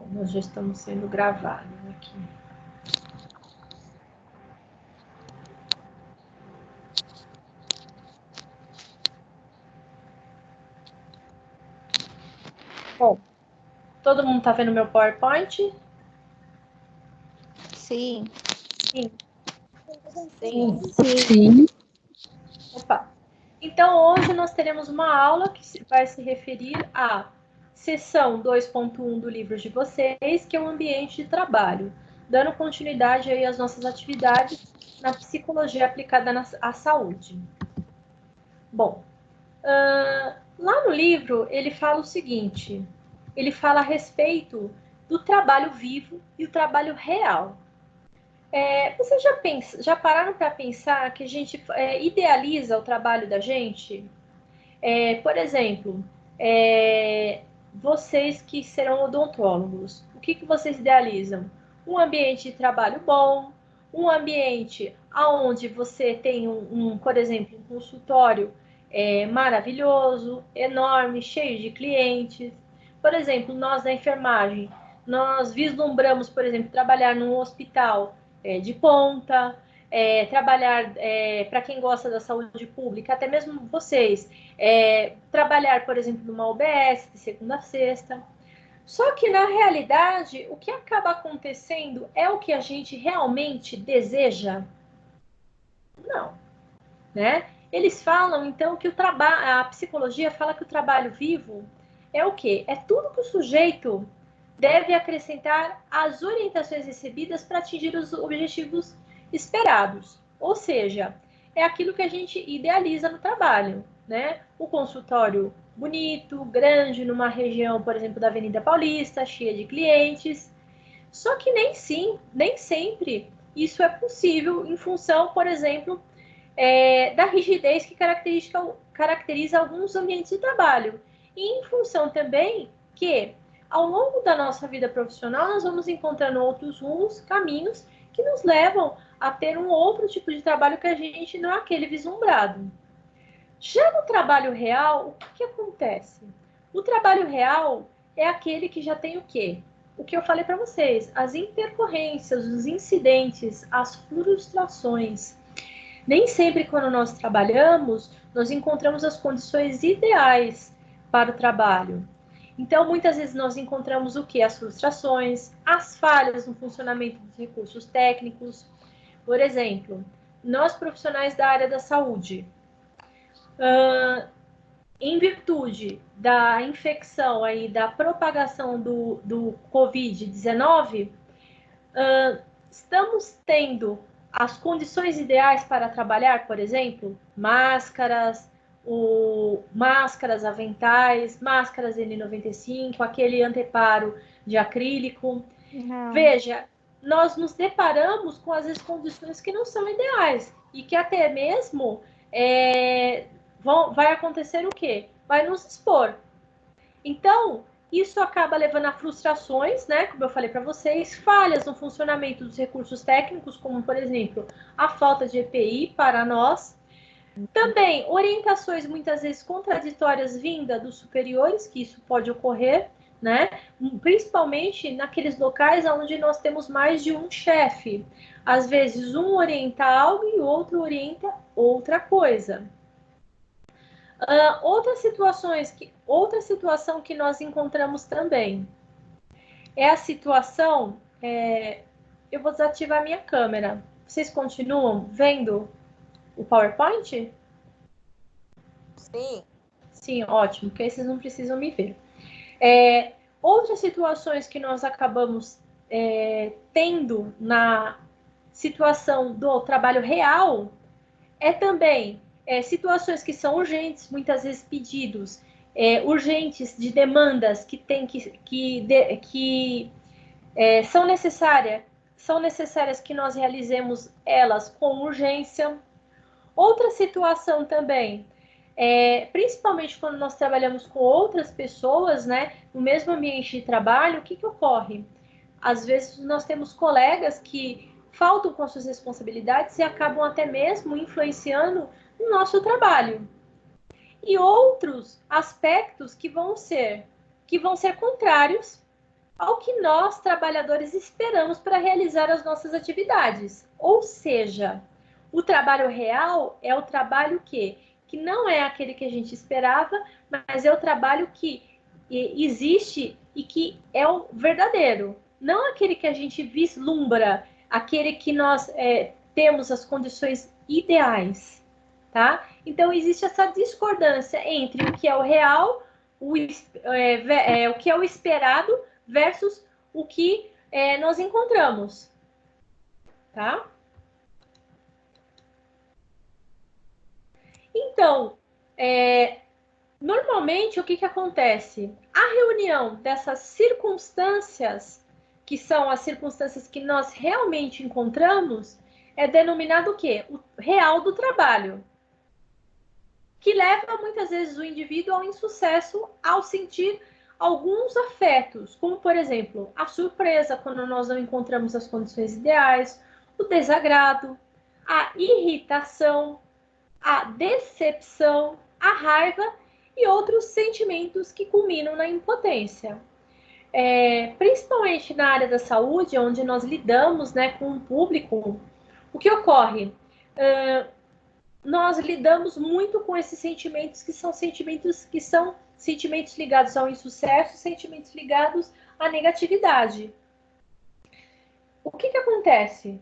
Bom, nós já estamos sendo gravados aqui. Bom, todo mundo está vendo meu PowerPoint? Sim. Sim. Sim. Sim. Opa. Então, hoje nós teremos uma aula que vai se referir à seção 2.1 do livro de vocês, que é o ambiente de trabalho, dando continuidade aí às nossas atividades na psicologia aplicada à saúde. Bom, lá no livro ele fala o seguinte, ele fala a respeito do trabalho vivo e o trabalho real. Vocês já pararam para pensar que a gente idealiza o trabalho da gente? Por exemplo, vocês que serão odontólogos, o que vocês idealizam? Um ambiente de trabalho bom, um ambiente onde você tem, por exemplo, um consultório maravilhoso, enorme, cheio de clientes. Por exemplo, nós da enfermagem, nós vislumbramos, por exemplo, trabalhar num hospital de ponta, trabalhar, para quem gosta da saúde pública, até mesmo vocês, trabalhar, por exemplo, numa UBS de segunda a sexta. Só que, na realidade, o que acaba acontecendo é o que a gente realmente deseja? Não, né? Eles falam, então, que a psicologia fala que o trabalho vivo é o quê? É tudo que o sujeito deve acrescentar às orientações recebidas para atingir os objetivos esperados. Ou seja, é aquilo que a gente idealiza no trabalho, né? O consultório bonito, grande, numa região, por exemplo, da Avenida Paulista, cheia de clientes. Só que nem sempre isso é possível em função, por exemplo, da rigidez que caracteriza alguns ambientes de trabalho. E em função também que, ao longo da nossa vida profissional, nós vamos encontrando outros rumos, caminhos, que nos levam a ter um outro tipo de trabalho que a gente não é aquele vislumbrado. Já no trabalho real, o que acontece? O trabalho real é aquele que já tem o quê? O que eu falei para vocês, as intercorrências, os incidentes, as frustrações. Nem sempre, quando nós trabalhamos, nós encontramos as condições ideais para o trabalho. Então, muitas vezes nós encontramos o que? As frustrações, as falhas no funcionamento dos recursos técnicos. Por exemplo, nós profissionais da área da saúde, em virtude da infecção aí, da propagação do Covid-19, estamos tendo as condições ideais para trabalhar, por exemplo, máscaras, aventais, máscaras N95, aquele anteparo de acrílico. Não. Veja, nós nos deparamos com as condições que não são ideais e que até mesmo vai acontecer o quê? Vai nos expor. Então, isso acaba levando a frustrações, né? Como eu falei para vocês, falhas no funcionamento dos recursos técnicos, como, por exemplo, a falta de EPI para nós. Também orientações muitas vezes contraditórias vindas dos superiores, que isso pode ocorrer, né? Principalmente naqueles locais onde nós temos mais de um chefe. Às vezes, um orienta algo e o outro orienta outra coisa. Outra situação que nós encontramos também é a situação. Eu vou desativar minha câmera. Vocês continuam vendo o PowerPoint? Sim. Sim, ótimo, porque aí vocês não precisam me ver. Outras situações que nós acabamos tendo na situação do trabalho real também situações que são urgentes, muitas vezes pedidos urgentes de demandas que são necessárias que nós realizemos elas com urgência. Outra situação também, principalmente quando nós trabalhamos com outras pessoas, né, no mesmo ambiente de trabalho, o que ocorre? Às vezes nós temos colegas que faltam com suas responsabilidades e acabam até mesmo influenciando no nosso trabalho. E outros aspectos que vão ser contrários ao que nós, trabalhadores, esperamos para realizar as nossas atividades. Ou seja, o trabalho real é o trabalho que não é aquele que a gente esperava, mas é o trabalho que existe e que é o verdadeiro. Não aquele que a gente vislumbra, aquele que nós temos as condições ideais, tá? Então, existe essa discordância entre o que é o real, o que é o esperado versus o que nós encontramos, tá? Então, normalmente, o que acontece? A reunião dessas circunstâncias, que são as circunstâncias que nós realmente encontramos, é denominado o quê? O real do trabalho, que leva muitas vezes o indivíduo ao insucesso ao sentir alguns afetos, como, por exemplo, a surpresa quando nós não encontramos as condições ideais, o desagrado, a irritação, a decepção, a raiva e outros sentimentos que culminam na impotência. Principalmente na área da saúde, onde nós lidamos, né, com o público, o que ocorre? Nós lidamos muito com esses sentimentos que são sentimentos ligados ao insucesso, sentimentos ligados à negatividade. O que acontece?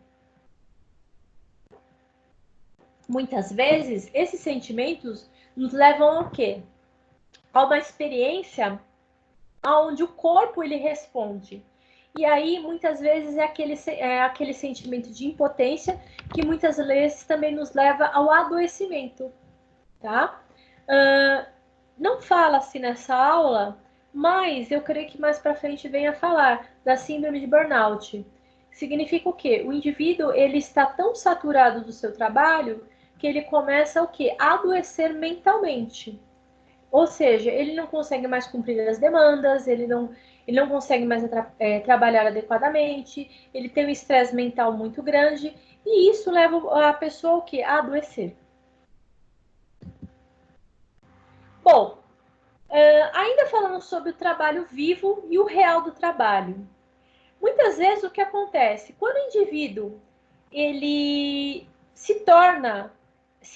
Muitas vezes, esses sentimentos nos levam ao quê? A uma experiência onde o corpo ele responde. E aí, muitas vezes, é aquele sentimento de impotência que muitas vezes também nos leva ao adoecimento, tá? Não fala-se nessa aula, mas eu creio que mais para frente venha falar da síndrome de burnout. Significa o quê? O indivíduo ele está tão saturado do seu trabalho que ele começa o quê? A adoecer mentalmente. Ou seja, ele não consegue mais cumprir as demandas, ele não consegue mais trabalhar adequadamente, ele tem um estresse mental muito grande e isso leva a pessoa ao quê? A adoecer. Bom, ainda falando sobre o trabalho vivo e o real do trabalho. Muitas vezes o que acontece? Quando o indivíduo ele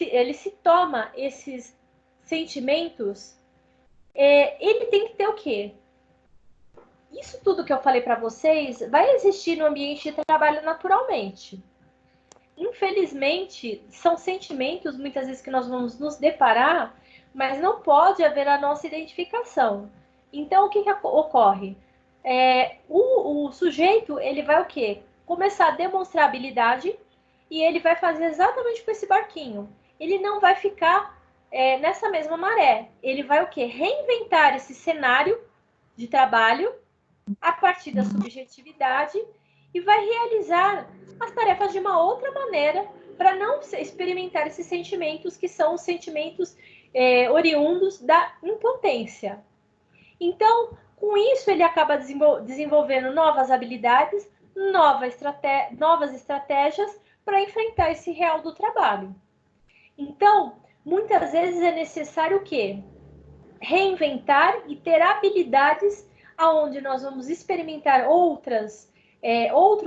ele se toma esses sentimentos, ele tem que ter o quê? Isso tudo que eu falei para vocês vai existir no ambiente de trabalho naturalmente. Infelizmente, são sentimentos muitas vezes que nós vamos nos deparar, mas não pode haver a nossa identificação. Então, o que ocorre? O sujeito, ele vai o quê? Começar a demonstrar habilidade e ele vai fazer exatamente com esse barquinho. Ele não vai ficar nessa mesma maré. Ele vai o quê? Reinventar esse cenário de trabalho a partir da subjetividade e vai realizar as tarefas de uma outra maneira para não experimentar esses sentimentos que são os sentimentos oriundos da impotência. Então, com isso, ele acaba desenvolvendo novas habilidades, novas estratégias para enfrentar esse real do trabalho. Então, muitas vezes é necessário o quê? Reinventar e ter habilidades aonde nós vamos experimentar outros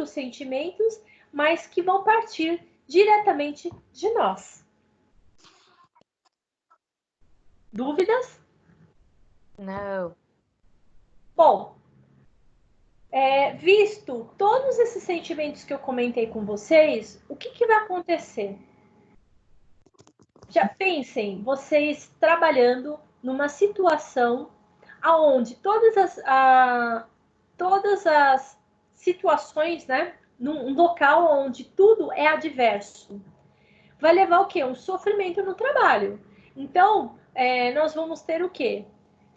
sentimentos, mas que vão partir diretamente de nós. Dúvidas? Não. Bom, visto todos esses sentimentos que eu comentei com vocês, o que vai acontecer? Já pensem, vocês trabalhando numa situação aonde todas as situações, né, num local onde tudo é adverso, vai levar o quê? Um sofrimento no trabalho. Então, nós vamos ter o quê?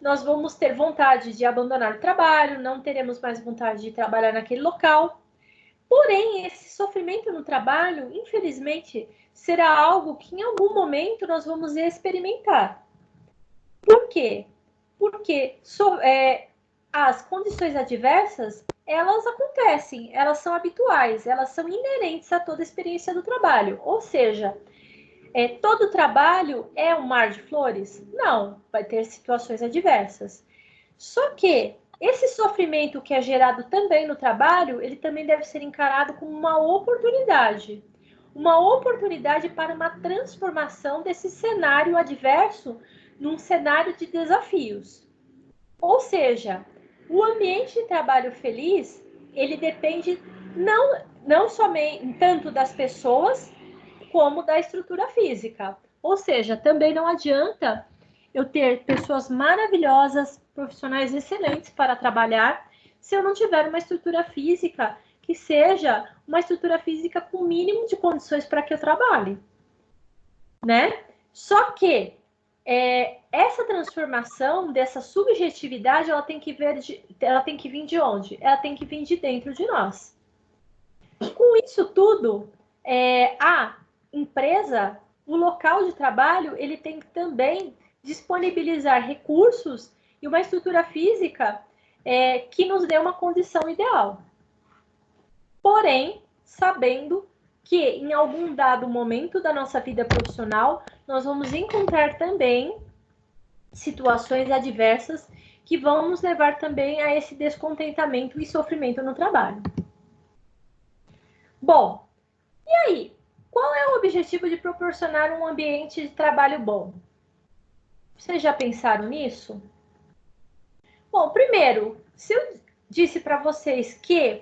Nós vamos ter vontade de abandonar o trabalho, não teremos mais vontade de trabalhar naquele local. Porém, esse sofrimento no trabalho, infelizmente, será algo que em algum momento nós vamos experimentar. Por quê? Porque as condições adversas, elas acontecem, elas são habituais, elas são inerentes a toda a experiência do trabalho. Ou seja, todo trabalho é um mar de flores? Não, vai ter situações adversas. Só que esse sofrimento que é gerado também no trabalho, ele também deve ser encarado como uma oportunidade. Uma oportunidade para uma transformação desse cenário adverso num cenário de desafios. Ou seja, o ambiente de trabalho feliz, ele depende não somente tanto das pessoas, como da estrutura física. Ou seja, também não adianta eu ter pessoas maravilhosas, profissionais excelentes para trabalhar, se eu não tiver uma estrutura física que seja uma estrutura física com o mínimo de condições para que eu trabalhe, né? Só que essa transformação dessa subjetividade, ela tem que vir de onde? Ela tem que vir de dentro de nós. Com isso tudo, a empresa, o local de trabalho, ele tem que também disponibilizar recursos e uma estrutura física que nos dê uma condição ideal. Porém, sabendo que em algum dado momento da nossa vida profissional, nós vamos encontrar também situações adversas que vão nos levar também a esse descontentamento e sofrimento no trabalho. Bom, e aí? Qual é o objetivo de proporcionar um ambiente de trabalho bom? Vocês já pensaram nisso? Bom, primeiro, se eu disse para vocês que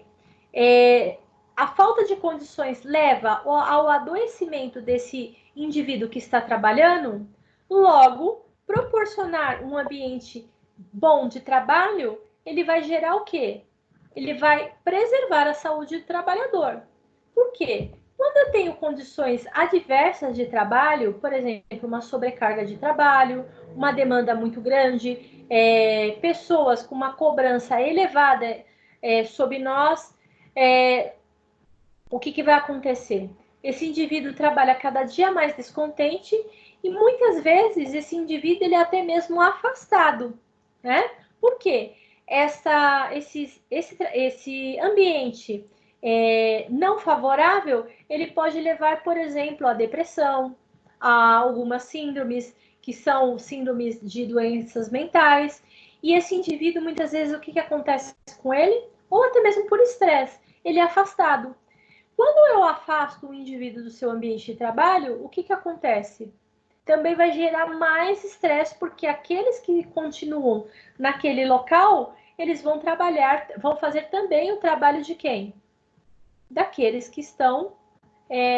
a falta de condições leva ao adoecimento desse indivíduo que está trabalhando, logo, proporcionar um ambiente bom de trabalho, ele vai gerar o quê? Ele vai preservar a saúde do trabalhador. Por quê? Quando eu tenho condições adversas de trabalho, por exemplo, uma sobrecarga de trabalho, uma demanda muito grande, pessoas com uma cobrança elevada sobre nós, o que vai acontecer? Esse indivíduo trabalha cada dia mais descontente e muitas vezes esse indivíduo ele é até mesmo afastado, né? Por quê? Esse ambiente não favorável, ele pode levar, por exemplo, à depressão, a algumas síndromes, que são síndromes de doenças mentais, e esse indivíduo, muitas vezes, o que acontece com ele? Ou até mesmo por estresse, ele é afastado. Quando eu afasto o indivíduo do seu ambiente de trabalho, o que acontece? Também vai gerar mais estresse, porque aqueles que continuam naquele local, eles vão trabalhar, vão fazer também o trabalho de quem? Daqueles que estão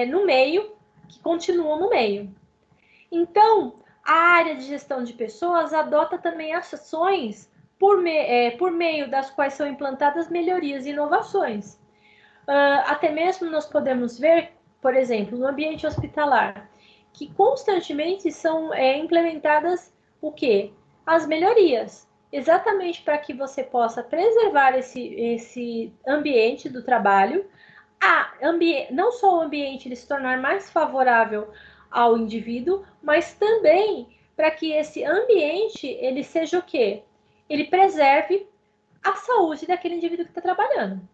no meio, que continuam no meio. Então, a área de gestão de pessoas adota também ações por meio das quais são implantadas melhorias e inovações. Até mesmo nós podemos ver, por exemplo, no ambiente hospitalar, que constantemente são implementadas o quê? As melhorias, exatamente para que você possa preservar esse ambiente do trabalho, não só o ambiente ele se tornar mais favorável ao indivíduo, mas também para que esse ambiente ele seja o quê? Ele preserve a saúde daquele indivíduo que está trabalhando.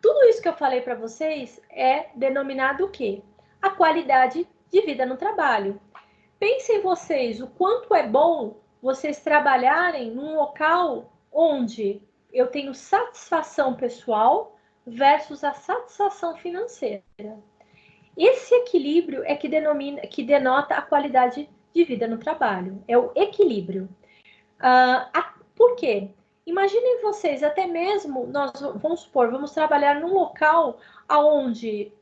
Tudo isso que eu falei para vocês é denominado o quê? A qualidade de vida no trabalho. Pensem vocês o quanto é bom vocês trabalharem num local onde eu tenho satisfação pessoal versus a satisfação financeira. Esse equilíbrio é que denota a qualidade de vida no trabalho. É o equilíbrio. Por quê? Imaginem vocês, até mesmo, vamos supor, vamos trabalhar num local onde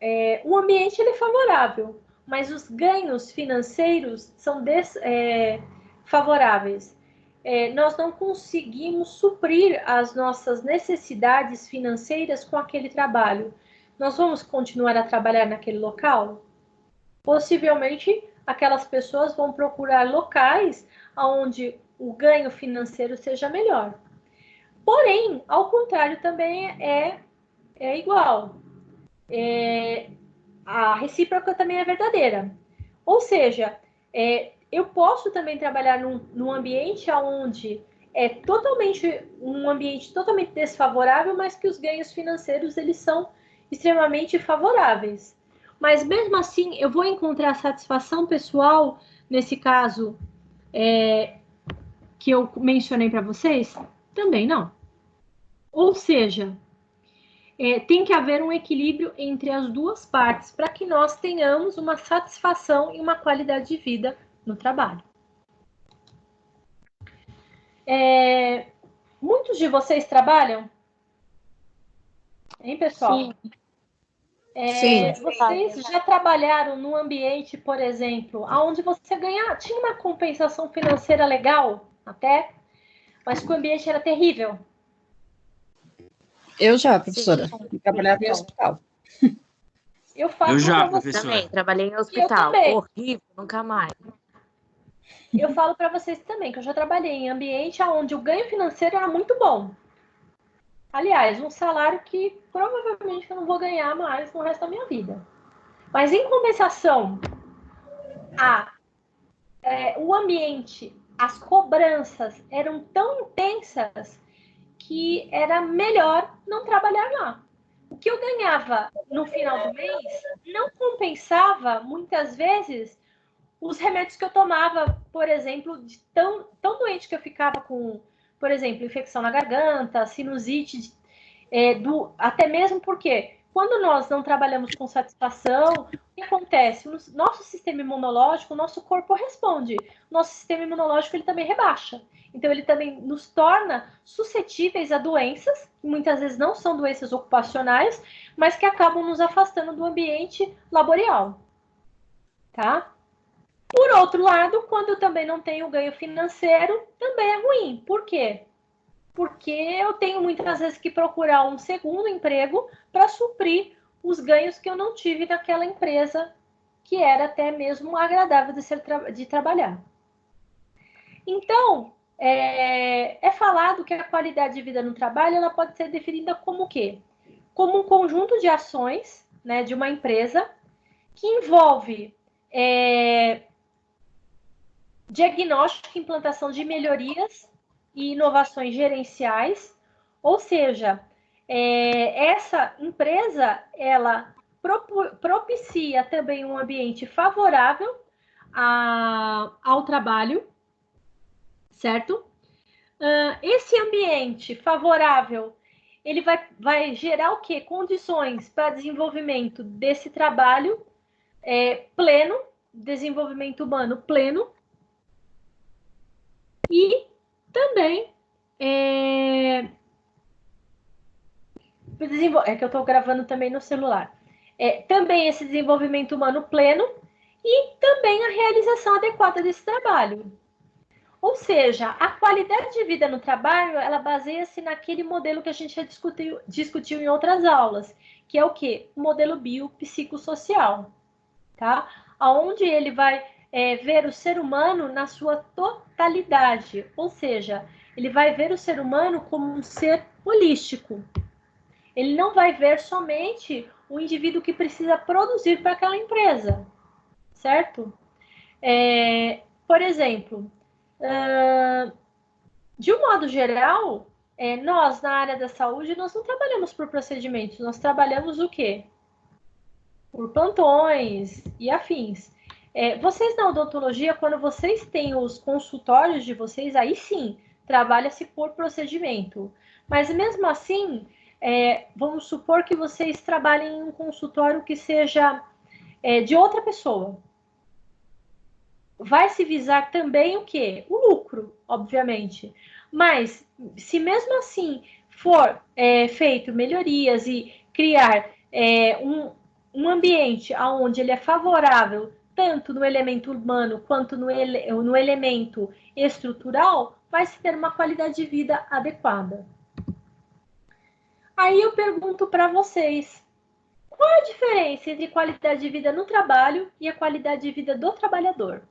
o ambiente ele é favorável, mas os ganhos financeiros são desfavoráveis. Nós não conseguimos suprir as nossas necessidades financeiras com aquele trabalho. Nós vamos continuar a trabalhar naquele local? Possivelmente, aquelas pessoas vão procurar locais onde o ganho financeiro seja melhor. Porém, ao contrário, também é igual. A recíproca também é verdadeira. Ou seja, eu posso também trabalhar num ambiente onde é um ambiente totalmente desfavorável, mas que os ganhos financeiros eles são extremamente favoráveis. Mas mesmo assim, eu vou encontrar satisfação pessoal, nesse caso, que eu mencionei para vocês? Também não. Ou seja, tem que haver um equilíbrio entre as duas partes para que nós tenhamos uma satisfação e uma qualidade de vida no trabalho. Muitos de vocês trabalham? Hein, pessoal? Sim. Sim. Vocês já trabalharam num ambiente, por exemplo, onde você tinha uma compensação financeira legal, até, mas que o ambiente era terrível? Eu já, professora. Trabalhava em hospital. Eu já, pra vocês, professora. Também, trabalhei em hospital. Horrível, nunca mais. eu falo para vocês também que eu já trabalhei em ambiente onde o ganho financeiro era muito bom. Aliás, um salário que provavelmente eu não vou ganhar mais no resto da minha vida. Mas, em compensação, o ambiente, as cobranças eram tão intensas que era melhor não trabalhar lá. O que eu ganhava no final do mês não compensava, muitas vezes, os remédios que eu tomava, por exemplo, de tão doente que eu ficava com, por exemplo, infecção na garganta, sinusite, até mesmo porque quando nós não trabalhamos com satisfação, o que acontece? O nosso sistema imunológico, o nosso corpo responde. O nosso sistema imunológico ele também rebaixa. Então, ele também nos torna suscetíveis a doenças, que muitas vezes não são doenças ocupacionais, mas que acabam nos afastando do ambiente laboral. Tá? Por outro lado, quando eu também não tenho ganho financeiro, também é ruim. Por quê? Porque eu tenho muitas vezes que procurar um segundo emprego para suprir os ganhos que eu não tive naquela empresa, que era até mesmo agradável de trabalhar. Então, é falado que a qualidade de vida no trabalho ela pode ser definida como o quê? Como um conjunto de ações, né, de uma empresa que envolve diagnóstico e implantação de melhorias e inovações gerenciais, ou seja, essa empresa ela propicia também um ambiente favorável ao trabalho, certo? Esse ambiente favorável ele vai gerar o quê? Condições para desenvolvimento desse trabalho pleno, desenvolvimento humano pleno, e também é que eu estou gravando também no celular. Também esse desenvolvimento humano pleno e também a realização adequada desse trabalho. Ou seja, a qualidade de vida no trabalho, ela baseia-se naquele modelo que a gente já discutiu em outras aulas, que é o quê? O modelo biopsicossocial, tá? Onde ele vai ver o ser humano na sua totalidade, ou seja, ele vai ver o ser humano como um ser holístico. Ele não vai ver somente o indivíduo que precisa produzir para aquela empresa, certo? Por exemplo, de um modo geral, nós, na área da saúde, nós não trabalhamos por procedimentos, nós trabalhamos o quê? Por plantões e afins. Vocês na odontologia, quando vocês têm os consultórios de vocês, aí sim, trabalha-se por procedimento. Mas mesmo assim, vamos supor que vocês trabalhem em um consultório que seja de outra pessoa. Vai se visar também o quê? O lucro, obviamente. Mas, se mesmo assim for feito melhorias e criar um ambiente onde ele é favorável tanto no elemento humano quanto no elemento estrutural, vai se ter uma qualidade de vida adequada. Aí eu pergunto para vocês, qual a diferença entre qualidade de vida no trabalho e a qualidade de vida do trabalhador?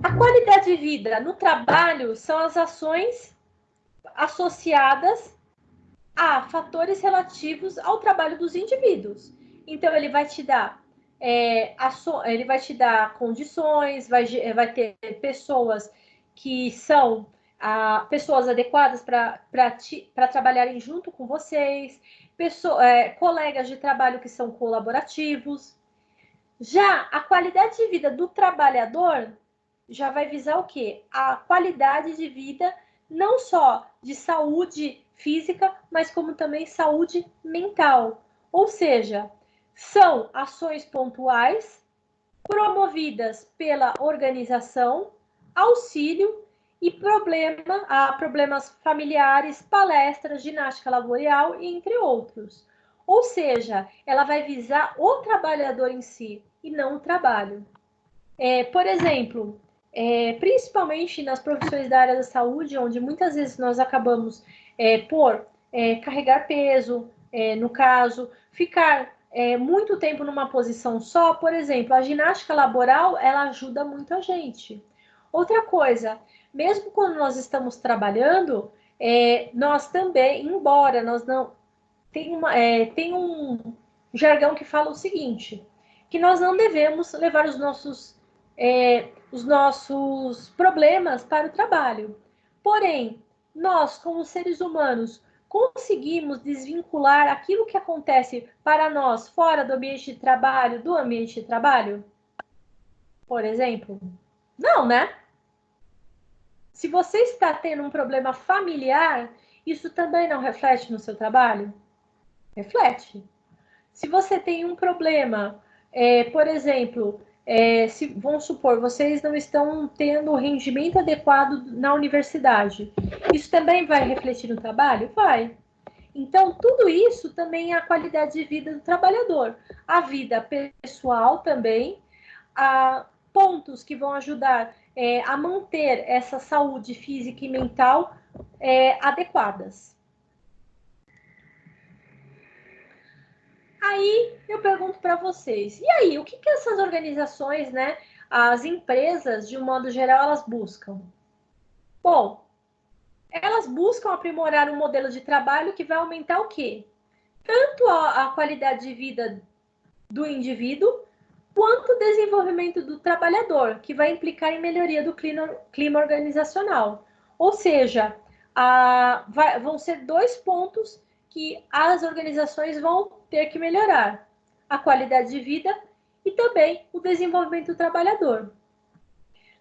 A qualidade de vida no trabalho são as ações associadas a fatores relativos ao trabalho dos indivíduos. Então, ele vai te dar condições, vai ter pessoas que são pessoas adequadas para trabalharem junto com vocês, colegas de trabalho que são colaborativos. Já a qualidade de vida do trabalhador já vai visar o quê? A qualidade de vida, não só de saúde física, mas como também saúde mental. Ou seja, são ações pontuais promovidas pela organização, auxílio e problemas familiares, palestras, ginástica laboral, entre outros. Ou seja, ela vai visar o trabalhador em si e não o trabalho. Por exemplo, principalmente nas profissões da área da saúde, onde muitas vezes nós acabamos por carregar peso, no caso, ficar muito tempo numa posição só, por exemplo, a ginástica laboral, ela ajuda muito a gente. Outra coisa, mesmo quando nós estamos trabalhando, nós também, embora nós não... Tem um jargão que fala o seguinte, que nós não devemos levar os nossos problemas para o trabalho. Porém, nós, como seres humanos, conseguimos desvincular aquilo que acontece para nós fora do ambiente de trabalho, do ambiente de trabalho? Por exemplo? Não, né? Se você está tendo um problema familiar, isso também não reflete no seu trabalho? Reflete. Se você tem um problema, por exemplo, vamos supor, vocês não estão tendo o rendimento adequado na universidade, isso também vai refletir no trabalho? Vai. Então, tudo isso também é a qualidade de vida do trabalhador. A vida pessoal também, pontos que vão ajudar a manter essa saúde física e mental adequadas. Aí eu pergunto para vocês, e aí, o que essas organizações, né, as empresas, de um modo geral, elas buscam? Bom, elas buscam aprimorar um modelo de trabalho que vai aumentar o quê? Tanto a qualidade de vida do indivíduo, quanto o desenvolvimento do trabalhador, que vai implicar em melhoria do clima organizacional. Ou seja, vão ser 2 pontos que as organizações vão ter que melhorar: a qualidade de vida e também o desenvolvimento do trabalhador.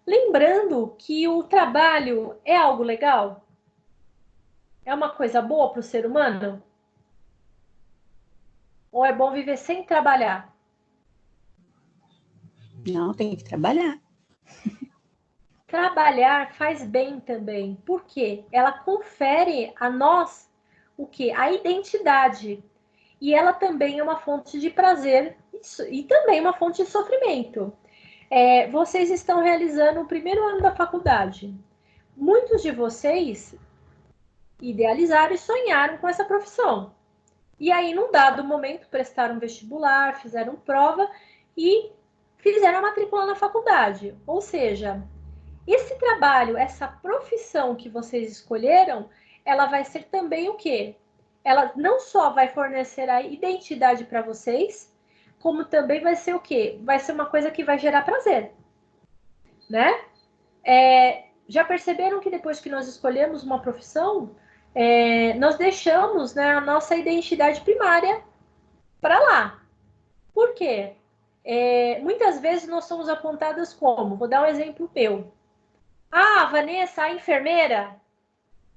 Lembrando que o trabalho é algo legal? É uma coisa boa para o ser humano? Ou é bom viver sem trabalhar? Não, tem que trabalhar. Trabalhar faz bem também. Por quê? Ela confere a nós o quê? A identidade. E ela também é uma fonte de prazer e também uma fonte de sofrimento. Vocês estão realizando o primeiro ano da faculdade. Muitos de vocês idealizaram e sonharam com essa profissão. E aí, num dado momento, prestaram vestibular, fizeram prova e fizeram a matrícula na faculdade. Ou seja, esse trabalho, essa profissão que vocês escolheram, ela vai ser também o quê? Ela não só vai fornecer a identidade para vocês, como também vai ser o quê? Vai ser uma coisa que vai gerar prazer, né? Já perceberam que depois que nós escolhemos uma profissão, nós deixamos, né, a nossa identidade primária para lá. Por quê? Muitas vezes nós somos apontadas como, vou dar um exemplo meu. Ah, a Vanessa, a enfermeira.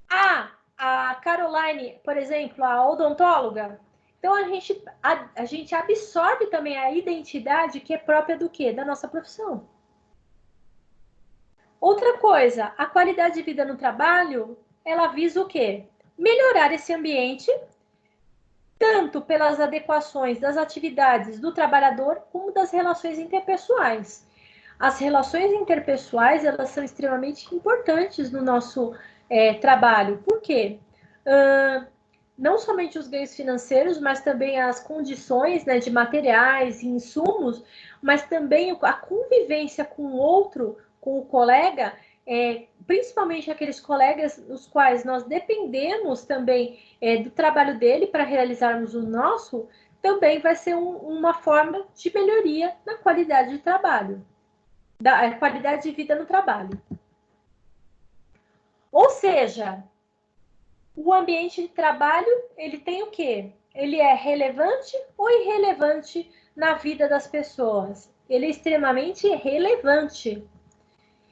Ah, a Caroline, por exemplo, a odontóloga. Então, a gente absorve também a identidade que é própria do quê? Da nossa profissão. Outra coisa, a qualidade de vida no trabalho, ela visa o quê? Melhorar esse ambiente, tanto pelas adequações das atividades do trabalhador, como das relações interpessoais. As relações interpessoais, elas são extremamente importantes no nosso trabalho. Por quê? Não somente os ganhos financeiros, mas também as condições, né, de materiais e insumos, mas também a convivência com o outro, com o colega, principalmente aqueles colegas os quais nós dependemos também do trabalho dele para realizarmos o nosso, também vai ser uma forma de melhoria na qualidade de trabalho, da qualidade de vida no trabalho. Ou seja, o ambiente de trabalho, ele tem o quê? Ele é relevante ou irrelevante na vida das pessoas? Ele é extremamente relevante.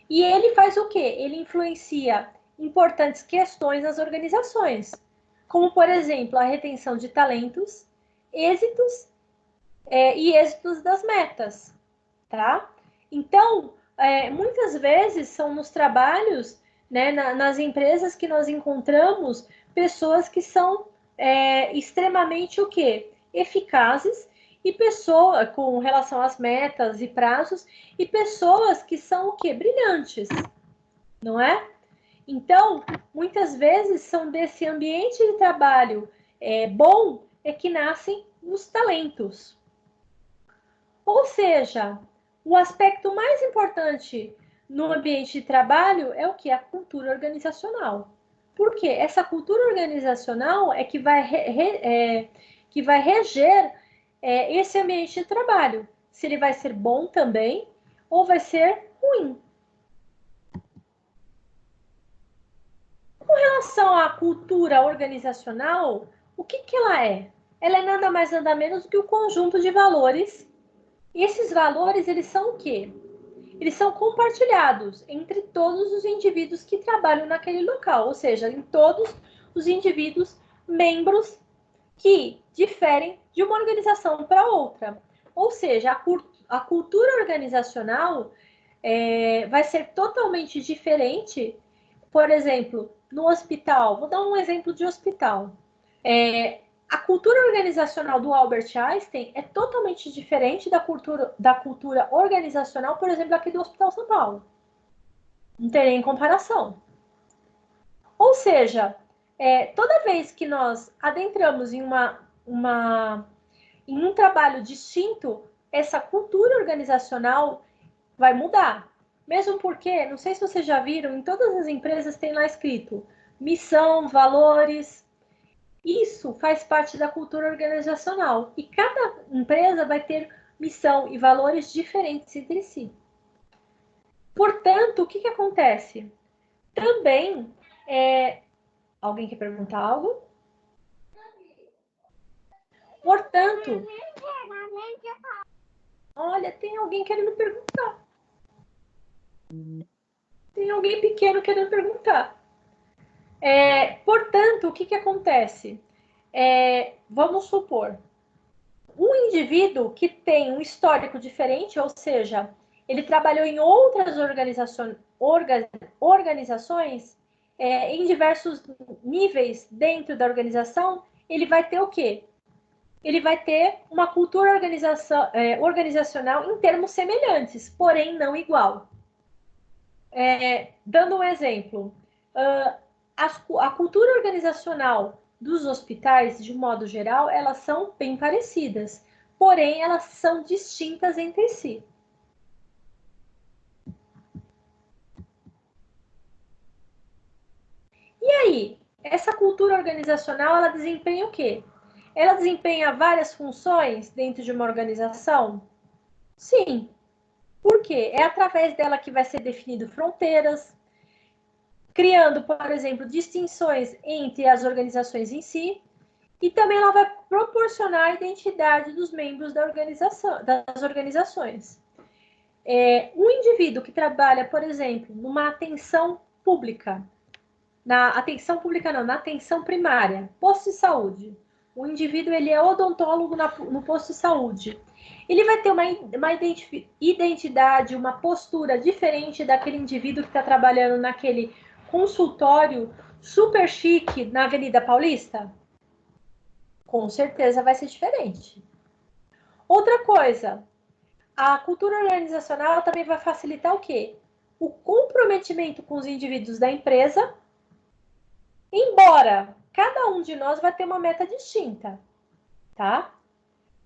E ele faz o quê? Ele influencia importantes questões nas organizações, como, por exemplo, a retenção de talentos, êxitos e êxitos das metas, tá? Então, muitas vezes são nos trabalhos, né, nas empresas que nós encontramos pessoas que são extremamente o quê? Eficazes e pessoas com relação às metas e prazos e pessoas que são o quê? Brilhantes, não é? Então, muitas vezes são desse ambiente de trabalho bom que nascem os talentos. Ou seja, o aspecto mais importante no ambiente de trabalho é o que? A cultura organizacional. Por quê? Essa cultura organizacional é que vai reger esse ambiente de trabalho. Se ele vai ser bom também ou vai ser ruim. Com relação à cultura organizacional, o que ela é? Ela é nada mais nada menos do que o conjunto de valores. E esses valores, eles são o quê? Eles são compartilhados entre todos os indivíduos que trabalham naquele local, ou seja, em todos os indivíduos membros que diferem de uma organização para outra. Ou seja, a cultura organizacional vai ser totalmente diferente. Por exemplo, no hospital, vou dar um exemplo de hospital. A cultura organizacional do Albert Einstein é totalmente diferente da cultura organizacional, por exemplo, aqui do Hospital São Paulo. Não tem nem comparação. Ou seja, toda vez que nós adentramos em em um trabalho distinto, essa cultura organizacional vai mudar. Mesmo porque, não sei se vocês já viram, em todas as empresas tem lá escrito missão, valores. Isso faz parte da cultura organizacional. E cada empresa vai ter missão e valores diferentes entre si. Portanto, o que acontece? Também, alguém quer perguntar algo? Portanto, olha, tem alguém querendo perguntar. Tem alguém pequeno querendo perguntar. Portanto, o que acontece? Vamos supor, um indivíduo que tem um histórico diferente, ou seja, ele trabalhou em outras organizações em diversos níveis dentro da organização, ele vai ter o quê? Ele vai ter uma cultura organizacional em termos semelhantes, porém não igual. Dando um exemplo, a cultura organizacional dos hospitais, de modo geral, elas são bem parecidas, porém elas são distintas entre si. E aí, essa cultura organizacional, ela desempenha o quê? Ela desempenha várias funções dentro de uma organização? Sim. Por quê? É através dela que vai ser definido fronteiras, criando, por exemplo, distinções entre as organizações em si, e também ela vai proporcionar a identidade dos membros das organizações. Um indivíduo que trabalha, por exemplo, numa atenção pública, na atenção primária, posto de saúde. O indivíduo ele é odontólogo no posto de saúde. Ele vai ter uma identidade, uma postura diferente daquele indivíduo que está trabalhando naquele consultório super chique na Avenida Paulista? Com certeza vai ser diferente. Outra coisa, a cultura organizacional também vai facilitar o quê? O comprometimento com os indivíduos da empresa, embora cada um de nós vai ter uma meta distinta, tá?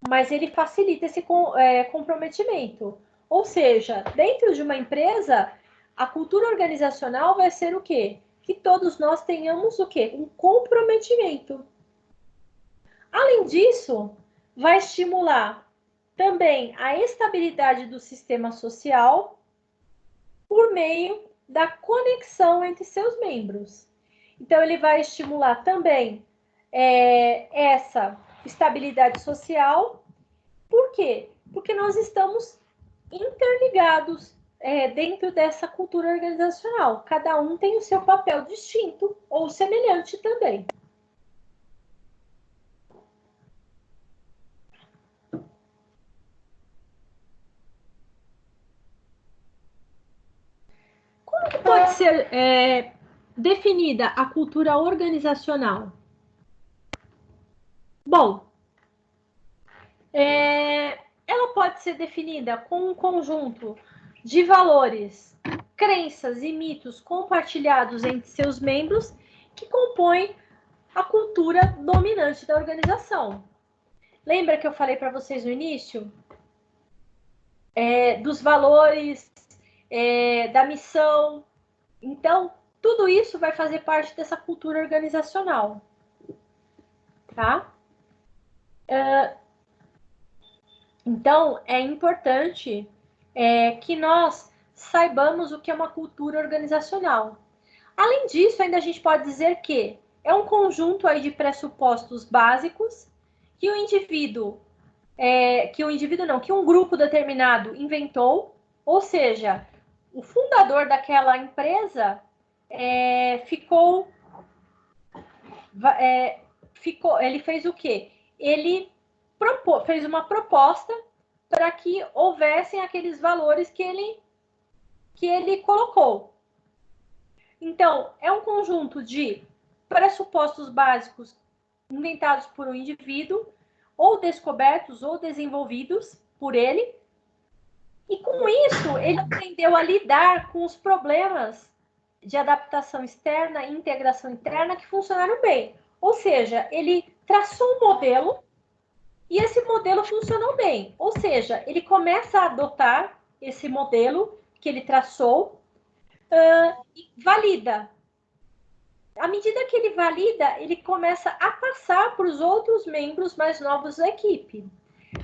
Mas ele facilita esse comprometimento. Ou seja, dentro de uma empresa, a cultura organizacional vai ser o quê? Que todos nós tenhamos o quê? Um comprometimento. Além disso, vai estimular também a estabilidade do sistema social por meio da conexão entre seus membros. Então, ele vai estimular também essa estabilidade social. Por quê? Porque nós estamos interligados, dentro dessa cultura organizacional. Cada um tem o seu papel distinto ou semelhante também. Como que pode ser definida a cultura organizacional? Bom, ela pode ser definida com um conjunto de valores, crenças e mitos compartilhados entre seus membros que compõem a cultura dominante da organização. Lembra que eu falei para vocês no início? Dos valores, da missão. Então, tudo isso vai fazer parte dessa cultura organizacional. Tá? Então, é importante que nós saibamos o que é uma cultura organizacional. Além disso, ainda a gente pode dizer que é um conjunto aí de pressupostos básicos que que um grupo determinado inventou, ou seja, o fundador daquela empresa ele fez o quê? Ele fez uma proposta para que houvessem aqueles valores que ele colocou. Então, é um conjunto de pressupostos básicos inventados por um indivíduo, ou descobertos ou desenvolvidos por ele, e com isso ele aprendeu a lidar com os problemas de adaptação externa e integração interna que funcionaram bem. Ou seja, ele traçou um modelo e esse modelo funcionou bem. Ou seja, ele começa a adotar esse modelo que ele traçou e valida. À medida que ele valida, ele começa a passar para os outros membros mais novos da equipe.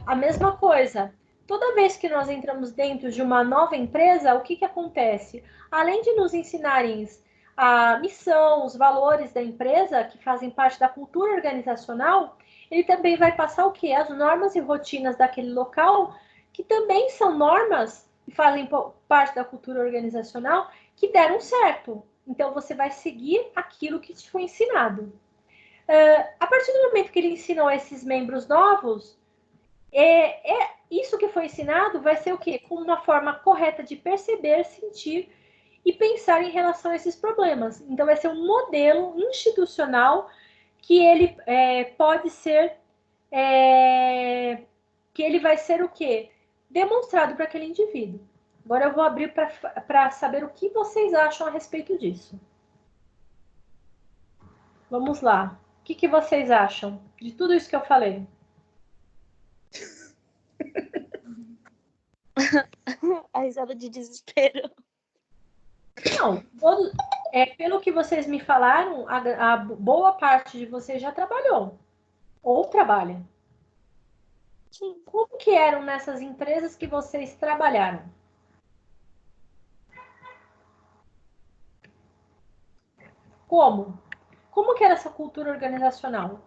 A mesma coisa, toda vez que nós entramos dentro de uma nova empresa, o que acontece? Além de nos ensinarem a missão, os valores da empresa, que fazem parte da cultura organizacional, ele também vai passar o quê? As normas e rotinas daquele local, que também são normas e fazem parte da cultura organizacional, que deram certo. Então, você vai seguir aquilo que te foi ensinado. A partir do momento que ele ensinou esses membros novos, isso que foi ensinado vai ser o quê? Com uma forma correta de perceber, sentir e pensar em relação a esses problemas. Então, vai ser um modelo institucional que ele pode ser... que ele vai ser o quê? Demonstrado para aquele indivíduo. Agora eu vou abrir para saber o que vocês acham a respeito disso. Vamos lá. O que vocês acham de tudo isso que eu falei? A risada de desespero. Não, pelo que vocês me falaram, a boa parte de vocês já trabalhou. Ou trabalha. Sim. Como que eram nessas empresas que vocês trabalharam? Como? Como que era essa cultura organizacional?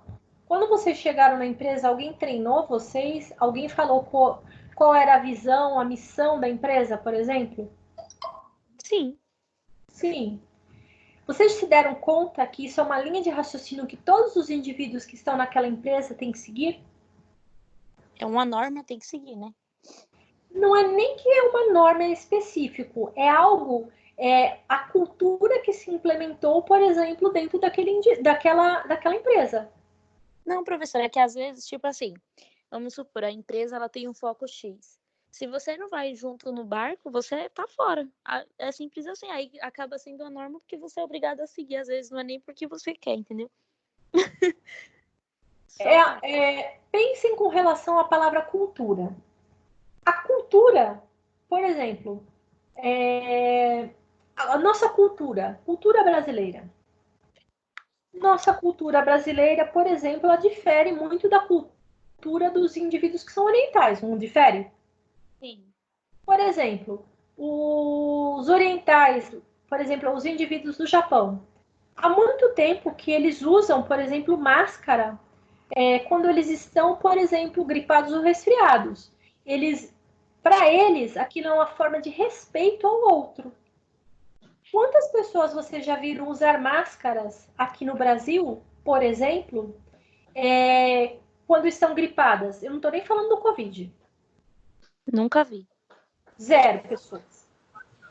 Quando vocês chegaram na empresa, alguém treinou vocês? Alguém falou qual era a visão, a missão da empresa, por exemplo? Sim. Sim. Vocês se deram conta que isso é uma linha de raciocínio que todos os indivíduos que estão naquela empresa têm que seguir? É uma norma, tem que seguir, né? Não é nem que é uma norma específica, é algo... a cultura que se implementou, por exemplo, dentro daquela empresa. Não, professora, é que às vezes, tipo assim, vamos supor, a empresa ela tem um foco X. Se você não vai junto no barco, você tá fora. É simples assim. Aí acaba sendo a norma porque você é obrigado a seguir. Às vezes não é nem porque você quer, entendeu? Pensem com relação à palavra cultura. A cultura, por exemplo, a nossa cultura brasileira. Nossa cultura brasileira, por exemplo, ela difere muito da cultura dos indivíduos que são orientais, não difere? Sim. Por exemplo, os orientais, por exemplo, os indivíduos do Japão. Há muito tempo que eles usam, por exemplo, máscara quando eles estão, por exemplo, gripados ou resfriados. Eles Para eles, aquilo é uma forma de respeito ao outro. Quantas pessoas vocês já viram usar máscaras aqui no Brasil, por exemplo, quando estão gripadas? Eu não estou nem falando do Covid. Nunca vi. 0 pessoas.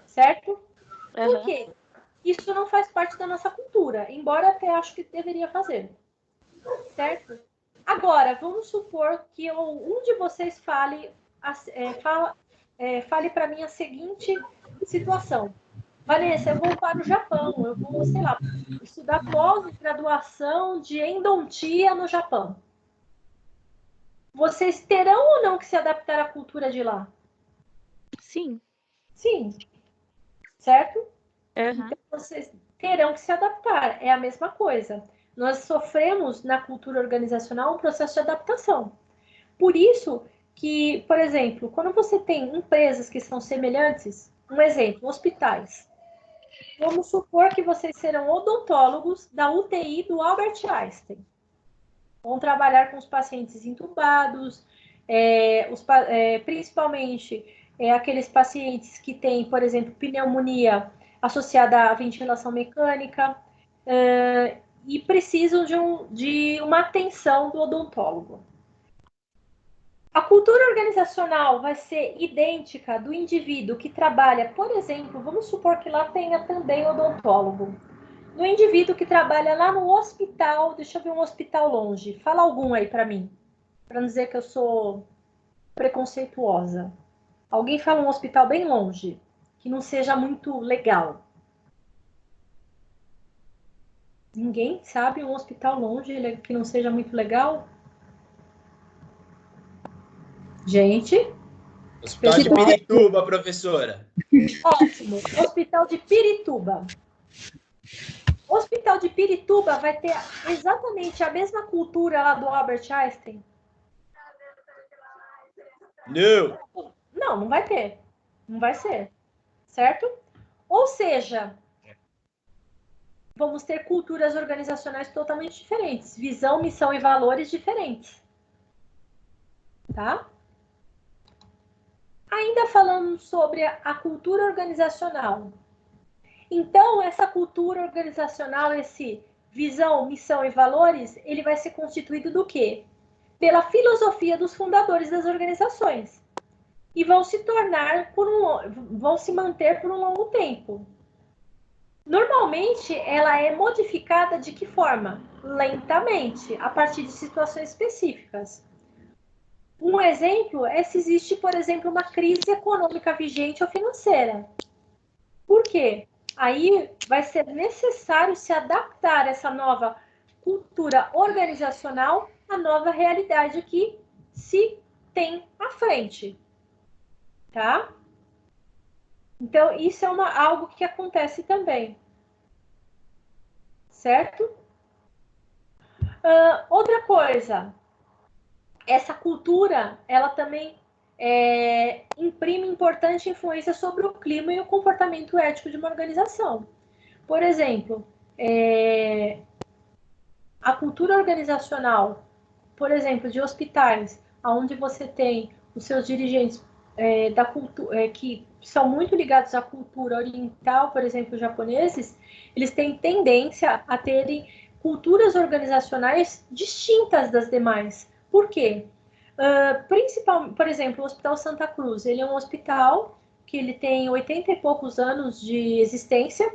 Certo? Uhum. Por quê? Isso não faz parte da nossa cultura, embora até acho que deveria fazer. Certo? Agora, vamos supor que um de vocês fale para mim a seguinte situação. Vanessa, eu vou para o Japão, eu vou, sei lá, estudar pós-graduação de endodontia no Japão. Vocês terão ou não que se adaptar à cultura de lá? Sim. Sim. Certo? Uhum. Então, vocês terão que se adaptar. É a mesma coisa. Nós sofremos na cultura organizacional um processo de adaptação. Por isso que, por exemplo, quando você tem empresas que são semelhantes, um exemplo, hospitais. Vamos supor que vocês serão odontólogos da UTI do Albert Einstein. Vão trabalhar com os pacientes intubados, principalmente aqueles pacientes que têm, por exemplo, pneumonia associada à ventilação mecânica, e precisam de uma atenção do odontólogo. A cultura organizacional vai ser idêntica do indivíduo que trabalha, por exemplo, vamos supor que lá tenha também odontólogo. Do indivíduo que trabalha lá no hospital, deixa eu ver um hospital longe. Fala algum aí para mim, para não dizer que eu sou preconceituosa. Alguém fala um hospital bem longe, que não seja muito legal. Ninguém sabe um hospital longe que não seja muito legal? Gente? Hospital de Pirituba, professora. Ótimo. Hospital de Pirituba. O Hospital de Pirituba vai ter exatamente a mesma cultura lá do Albert Einstein? Não. Não, não vai ter. Não vai ser. Certo? Ou seja, vamos ter culturas organizacionais totalmente diferentes. Visão, missão e valores diferentes. Tá? Ainda falando sobre a cultura organizacional. Então, essa cultura organizacional, esse visão, missão e valores, ele vai ser constituído do quê? Pela filosofia dos fundadores das organizações. E vão se manter por um longo tempo. Normalmente, ela é modificada de que forma? Lentamente, a partir de situações específicas. Um exemplo é se existe, por exemplo, uma crise econômica vigente ou financeira. Por quê? Aí vai ser necessário se adaptar a essa nova cultura organizacional à nova realidade que se tem à frente. Tá? Então, isso é algo que acontece também. Certo? Outra coisa, essa cultura, ela também imprime importante influência sobre o clima e o comportamento ético de uma organização. Por exemplo, a cultura organizacional, por exemplo, de hospitais, onde você tem os seus dirigentes da cultura, que são muito ligados à cultura oriental, por exemplo, japoneses, eles têm tendência a terem culturas organizacionais distintas das demais. Por quê? Por exemplo, o Hospital Santa Cruz, ele é um hospital que ele tem 80 e poucos anos de existência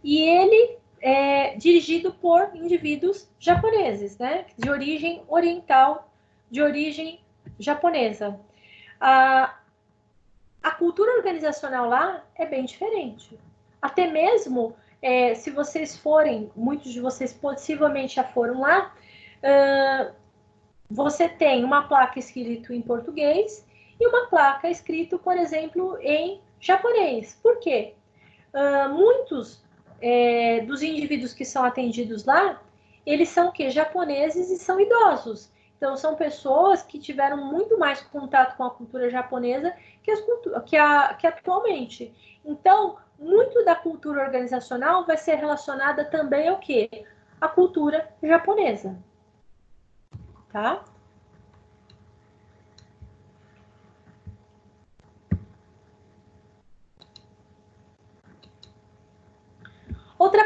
e ele é dirigido por indivíduos japoneses, né? De origem oriental, de origem japonesa. A cultura organizacional lá é bem diferente. Até mesmo, se vocês forem, muitos de vocês possivelmente já foram lá, você tem uma placa escrita em português e uma placa escrita, por exemplo, em japonês. Por quê? Muitos dos indivíduos que são atendidos lá, eles são japoneses e são idosos. Então, são pessoas que tiveram muito mais contato com a cultura japonesa que atualmente. Então, muito da cultura organizacional vai ser relacionada também ao quê? A cultura japonesa. Tá?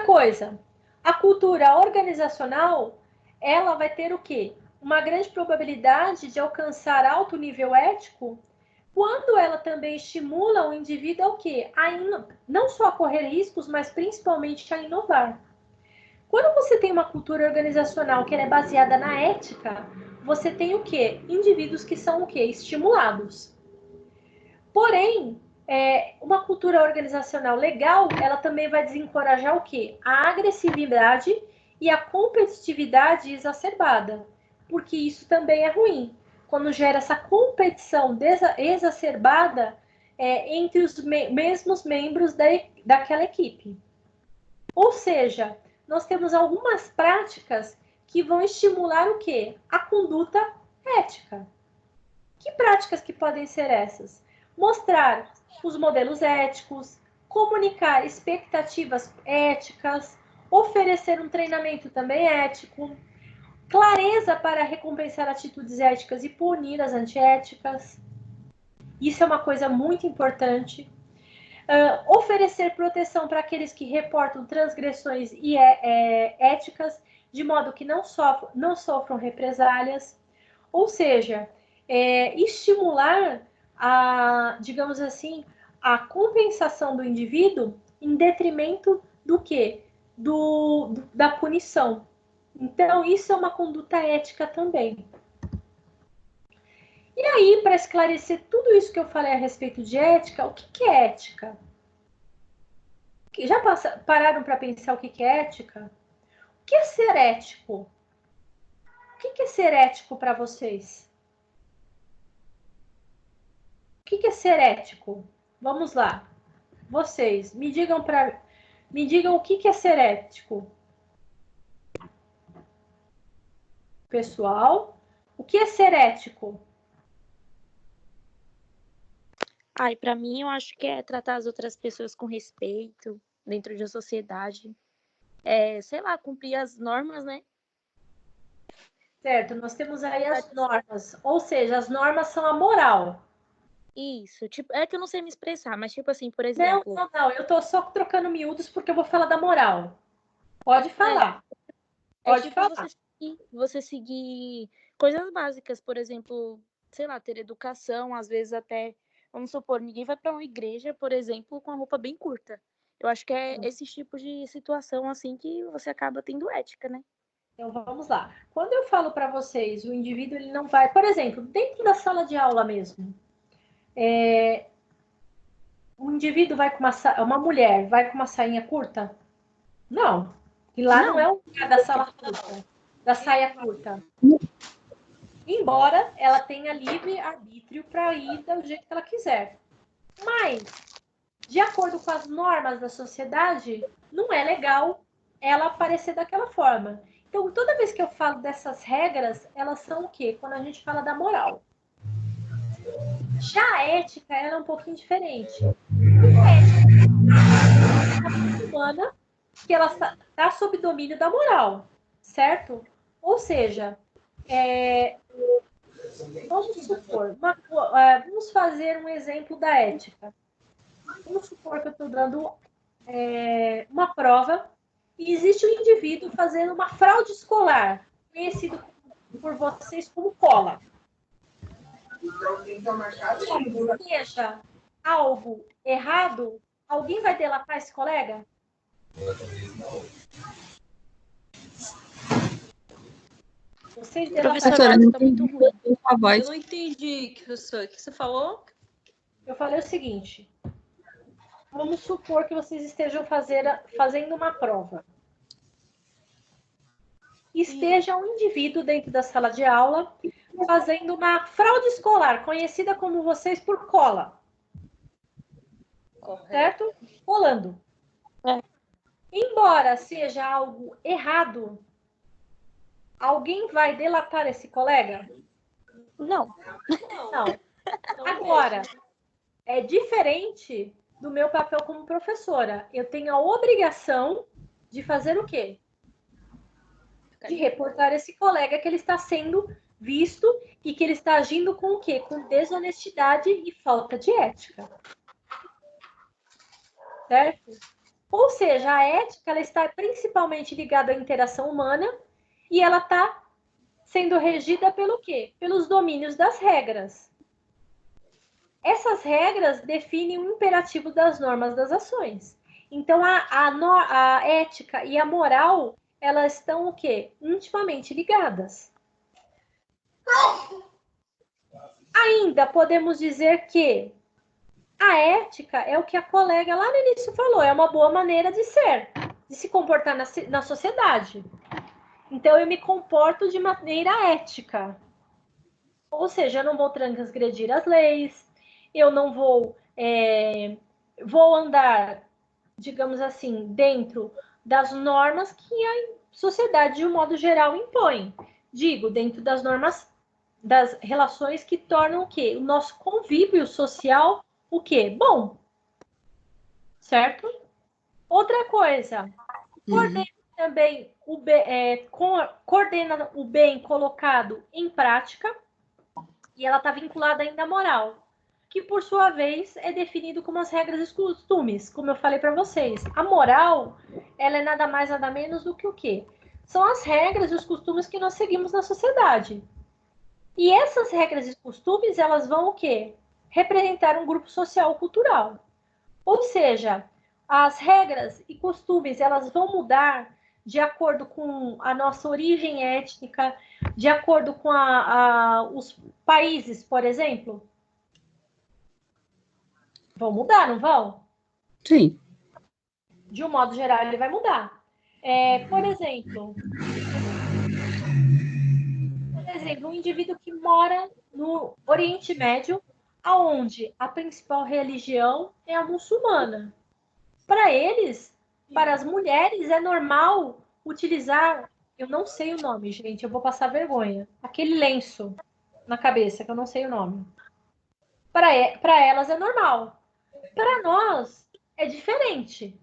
coisa, a cultura organizacional, ela vai ter o quê? Uma grande probabilidade de alcançar alto nível ético quando ela também estimula o indivíduo ao quê? Não só a correr riscos, mas principalmente a inovar. Quando você tem uma cultura organizacional que é baseada na ética, você tem o quê? Indivíduos que são o quê? Estimulados. Porém, uma cultura organizacional legal, ela também vai desencorajar o quê? A agressividade e a competitividade exacerbada, porque isso também é ruim. Quando gera essa competição exacerbada entre os mesmos membros daquela equipe. Ou seja, nós temos algumas práticas que vão estimular o quê? A conduta ética. Que práticas que podem ser essas? Mostrar os modelos éticos, comunicar expectativas éticas, oferecer um treinamento também ético, clareza para recompensar atitudes éticas e punir as antiéticas. Isso é uma coisa muito importante. Oferecer proteção para aqueles que reportam transgressões éticas, de modo que não sofram represálias. Ou seja, estimular digamos assim, a compensação do indivíduo em detrimento do quê? Da punição. Então, isso é uma conduta ética também. E aí, para esclarecer tudo isso que eu falei a respeito de ética, o que é ética? Já pararam para pensar o que é ética? O que é ser ético? O que é ser ético para vocês? O que é ser ético? Vamos lá. Vocês, me digam o que é ser ético. Pessoal, o que é ser ético? Ai, para mim, eu acho que é tratar as outras pessoas com respeito dentro de uma sociedade. Sei lá, cumprir as normas, né? Certo, nós temos aí as normas. Ou seja, as normas são a moral. Isso, tipo, é que eu não sei me expressar, mas tipo assim, por exemplo... Não, eu tô só trocando miúdos porque eu vou falar da moral. Pode falar. Pode tipo falar. você seguir coisas básicas, por exemplo, sei lá, ter educação, às vezes até, vamos supor, ninguém vai para uma igreja, por exemplo, com a roupa bem curta. Eu acho que é esse tipo de situação assim que você acaba tendo ética, né? Então vamos lá. Quando eu falo para vocês, o indivíduo ele não vai, por exemplo, dentro da sala de aula mesmo, o indivíduo vai com uma mulher vai com uma sainha curta? Não. E lá não é o lugar da sala curta, da saia curta. Embora ela tenha livre arbítrio para ir do jeito que ela quiser. Mas, de acordo com as normas da sociedade, não é legal ela aparecer daquela forma. Então, toda vez que eu falo dessas regras, elas são o quê? Quando a gente fala da moral. Já a ética, ela é um pouquinho diferente. A ética é uma humana que ela está sob domínio da moral, certo? Ou seja, vamos supor, vamos fazer um exemplo da ética. Vamos supor que eu estou dando uma prova e existe um indivíduo fazendo uma fraude escolar, conhecido por vocês como cola. Se seja algo errado, alguém vai delatar esse colega? Vocês Professora, não entendi a voz. Eu não entendi, professor. O que você falou? Eu falei o seguinte. Vamos supor que vocês estejam fazendo uma prova. Esteja um indivíduo dentro da sala de aula fazendo uma fraude escolar, conhecida como vocês por cola. Correto. Certo? Colando. Embora seja algo errado, alguém vai delatar esse colega? Não. Agora, é diferente do meu papel como professora. Eu tenho a obrigação de fazer o quê? De reportar esse colega que ele está sendo visto e que ele está agindo com o quê? Com desonestidade e falta de ética. Certo? Ou seja, a ética ela está principalmente ligada à interação humana e ela está sendo regida pelo quê? Pelos domínios das regras. Essas regras definem o imperativo das normas das ações. Então, a ética e a moral, elas estão o quê? Intimamente ligadas. Ainda podemos dizer que a ética é o que a colega lá no início falou, é uma boa maneira de ser, de se comportar na sociedade. Então, eu me comporto de maneira ética. Ou seja, eu não vou transgredir as leis, eu não vou andar, digamos assim, dentro das normas que a sociedade, de um modo geral, impõe. Digo, dentro das normas, das relações que tornam o quê? O nosso convívio social, o quê? Bom. Certo? Outra coisa, coordena também coordena o bem colocado em prática, e ela está vinculada ainda à moral, que por sua vez é definido como as regras e costumes, como eu falei para vocês. A moral, ela é nada mais nada menos do que o quê? São as regras e os costumes que nós seguimos na sociedade. E essas regras e costumes, elas vão o quê? Representar um grupo social cultural. Ou seja, as regras e costumes, elas vão mudar de acordo com a nossa origem étnica, de acordo com os países, por exemplo. Vão mudar, não vão? Sim. De um modo geral, ele vai mudar. Por exemplo, um indivíduo que mora no Oriente Médio, aonde a principal religião é a muçulmana. Para eles, para as mulheres, é normal utilizar, eu não sei o nome, gente, eu vou passar vergonha, aquele lenço na cabeça, que eu não sei o nome. Para elas é normal. Para nós, é diferente.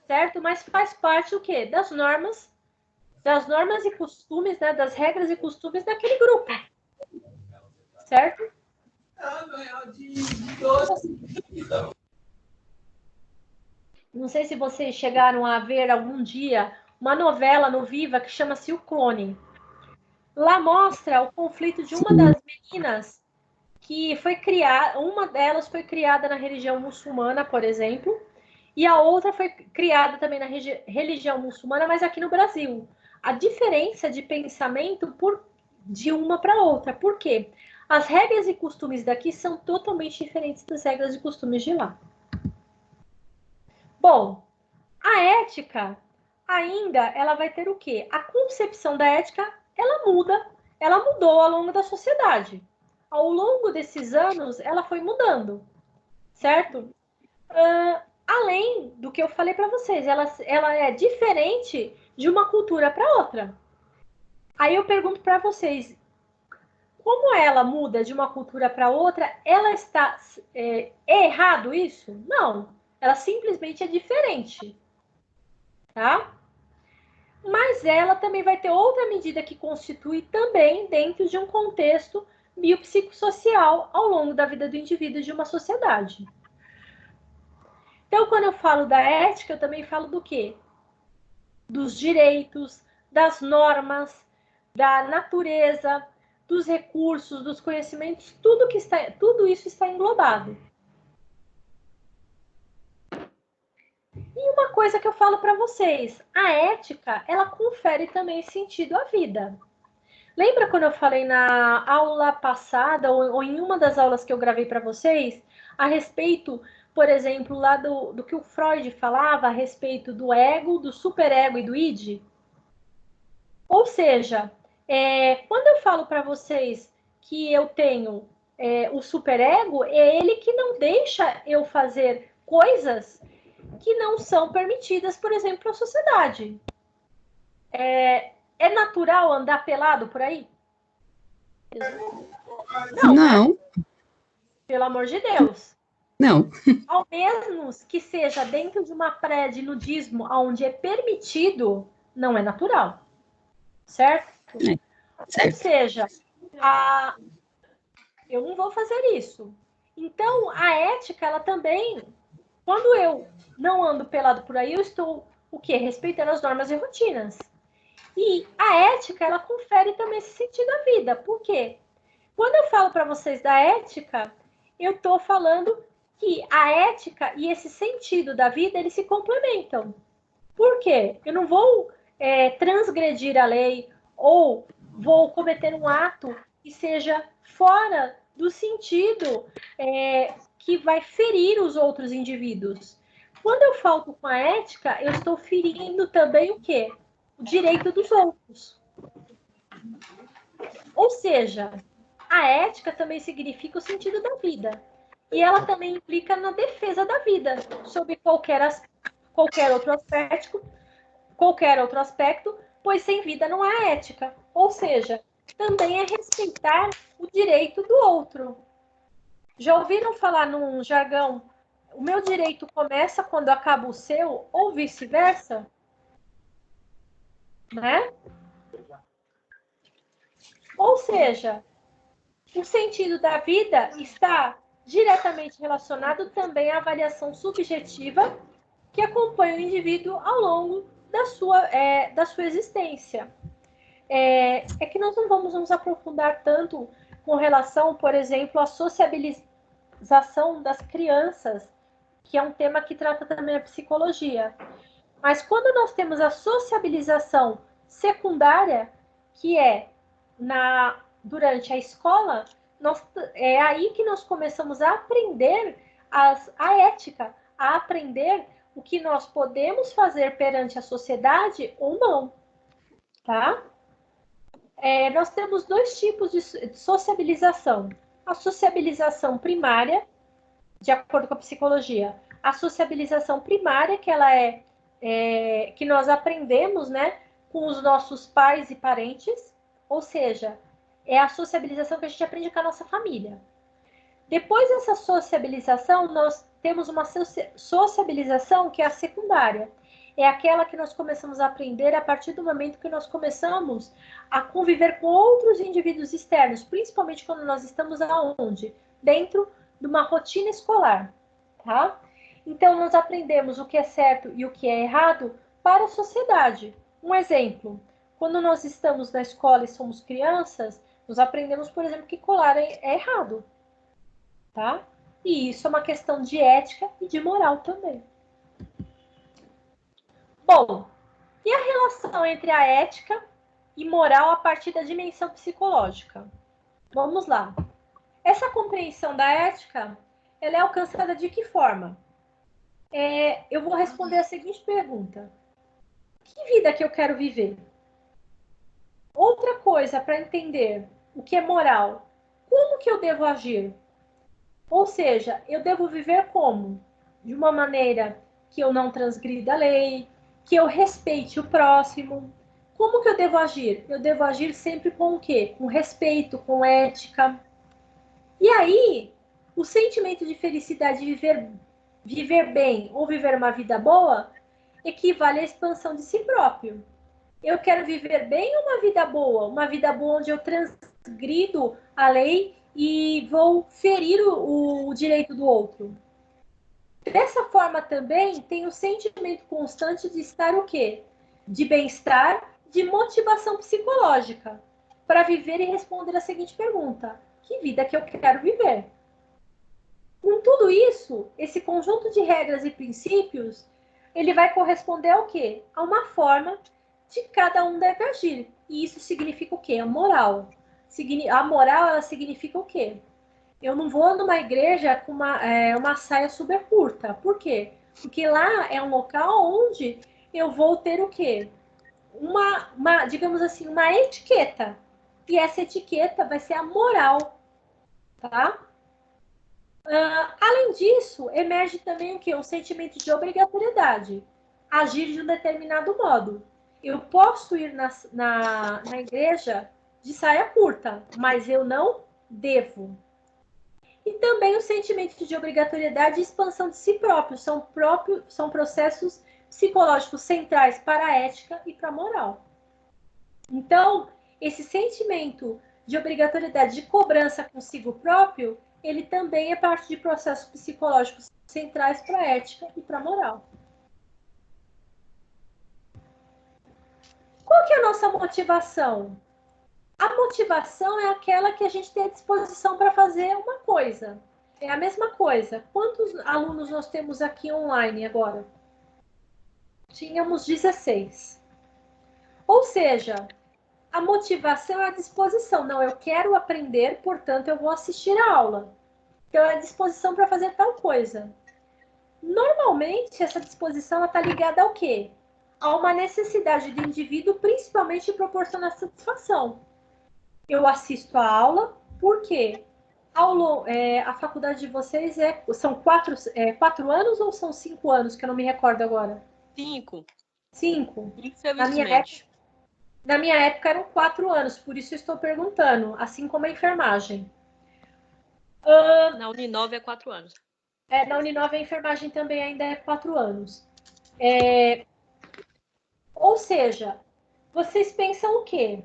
Certo? Mas faz parte o quê? Das normas e costumes, né? Das regras e costumes daquele grupo. Certo? Não sei se vocês chegaram a ver algum dia uma novela no Viva que chama-se O Clone. Lá mostra o conflito de uma das meninas que foi criada, uma delas foi criada na religião muçulmana, por exemplo, e a outra foi criada também na religião muçulmana, mas aqui no Brasil. A diferença de pensamento de uma para outra. Por quê? As regras e costumes daqui são totalmente diferentes das regras e costumes de lá. Bom, a ética ainda ela vai ter o quê? A concepção da ética, ela mudou ao longo da sociedade. Ao longo desses anos, ela foi mudando, certo? Além do que eu falei para vocês, ela é diferente de uma cultura para outra. Aí eu pergunto para vocês, como ela muda de uma cultura para outra, ela está errado isso? Não, ela simplesmente é diferente, tá? Mas ela também vai ter outra medida que constitui também dentro de um contexto biopsicossocial ao longo da vida do indivíduo de uma sociedade. Então, quando eu falo da ética, eu também falo do quê? Dos direitos, das normas, da natureza, dos recursos, dos conhecimentos, tudo isso está englobado. E uma coisa que eu falo para vocês, a ética, ela confere também sentido à vida. Lembra quando eu falei na aula passada, ou em uma das aulas que eu gravei para vocês, a respeito, por exemplo, lá do que o Freud falava a respeito do ego, do superego e do id? Ou seja, quando eu falo para vocês que eu tenho o superego, é ele que não deixa eu fazer coisas que não são permitidas, por exemplo, para a sociedade. É natural andar pelado por aí? Não. Não. Pelo amor de Deus. Não. Ao menos que seja dentro de uma praia de nudismo, onde é permitido, não é natural. Certo? Certo. Ou seja, eu não vou fazer isso. Então, a ética, ela também Quando eu não ando pelado por aí, eu estou o quê? Respeitando as normas e rotinas. E a ética, ela confere também esse sentido à vida. Por quê? Quando eu falo para vocês da ética, eu estou falando que a ética e esse sentido da vida, eles se complementam. Por quê? Eu não vou transgredir a lei ou vou cometer um ato que seja fora do sentido que vai ferir os outros indivíduos. Quando eu falto com a ética, eu estou ferindo também o quê? O direito dos outros. Ou seja, a ética também significa o sentido da vida. E ela também implica na defesa da vida, sobre qualquer outro aspecto, pois sem vida não há ética. Ou seja, também é respeitar o direito do outro. Já ouviram falar num jargão, o meu direito começa quando acaba o seu, ou vice-versa? Né? Ou seja, o sentido da vida está diretamente relacionado também à avaliação subjetiva que acompanha o indivíduo ao longo da sua existência. É que nós não vamos nos aprofundar tanto com relação, por exemplo, à sociabilização das crianças, que é um tema que trata também a psicologia. Mas quando nós temos a sociabilização secundária, que é durante a escola, é aí que nós começamos a aprender a ética, a aprender o que nós podemos fazer perante a sociedade ou não, tá? Nós temos dois tipos de sociabilização. A sociabilização primária, de acordo com a psicologia, a sociabilização primária, que ela que nós aprendemos, né, com os nossos pais e parentes, ou seja, é a sociabilização que a gente aprende com a nossa família. Depois dessa sociabilização, nós temos uma sociabilização que é a secundária. É aquela que nós começamos a aprender a partir do momento que nós começamos a conviver com outros indivíduos externos, principalmente quando nós estamos aonde? Dentro de uma rotina escolar, tá? Então, nós aprendemos o que é certo e o que é errado para a sociedade. Um exemplo, quando nós estamos na escola e somos crianças, nós aprendemos, por exemplo, que colar é errado, tá? E isso é uma questão de ética e de moral também. Bom, e a relação entre a ética e moral a partir da dimensão psicológica? Vamos lá. Essa compreensão da ética, ela é alcançada de que forma? Eu vou responder a seguinte pergunta. Que vida que eu quero viver? Outra coisa para entender o que é moral. Como que eu devo agir? Ou seja, eu devo viver como? De uma maneira que eu não transgrida a lei, que eu respeite o próximo. Como que eu devo agir? Eu devo agir sempre com o quê? Com respeito, com ética. E aí, o sentimento de felicidade de viver bem ou viver uma vida boa equivale à expansão de si próprio. Eu quero viver bem uma vida boa onde eu transgrido a lei e vou ferir o direito do outro. Dessa forma também tem o sentimento constante de estar o quê? De bem-estar, de motivação psicológica, para viver e responder a seguinte pergunta: que vida que eu quero viver? Com tudo isso, esse conjunto de regras e princípios, ele vai corresponder ao quê? A uma forma de cada um deve agir. E isso significa o quê? A moral. A moral, ela significa o quê? Eu não vou numa igreja com uma saia super curta. Por quê? Porque lá é um local onde eu vou ter o quê? Digamos assim, uma etiqueta. E essa etiqueta vai ser a moral, tá? Além disso, emerge também o quê? Um sentimento de obrigatoriedade. Agir de um determinado modo. Eu posso ir na igreja de saia curta, mas eu não devo. E também o sentimento de obrigatoriedade e expansão de si próprio. São processos psicológicos centrais para a ética e para a moral. Então, esse sentimento de obrigatoriedade, de cobrança consigo próprio, ele também é parte de processos psicológicos centrais para a ética e para a moral. Qual que é a nossa motivação? A motivação é aquela que a gente tem à disposição para fazer uma coisa. É a mesma coisa. Quantos alunos nós temos aqui online agora? Tínhamos 16. Ou seja, a motivação é a disposição. Não, eu quero aprender, portanto, eu vou assistir a aula. Então, é a disposição para fazer tal coisa. Normalmente, essa disposição está ligada ao quê? A uma necessidade do indivíduo, principalmente de proporcionar satisfação. Eu assisto a aula, por quê? A faculdade de vocês são 4 anos ou são 5 anos, que eu não me recordo agora? 5. 5? Infelizmente. Na minha época eram 4 anos, por isso eu estou perguntando, assim como a enfermagem. Na Uninove é 4 anos. Na Uninove a enfermagem também ainda é 4 anos. Ou seja, vocês pensam o quê?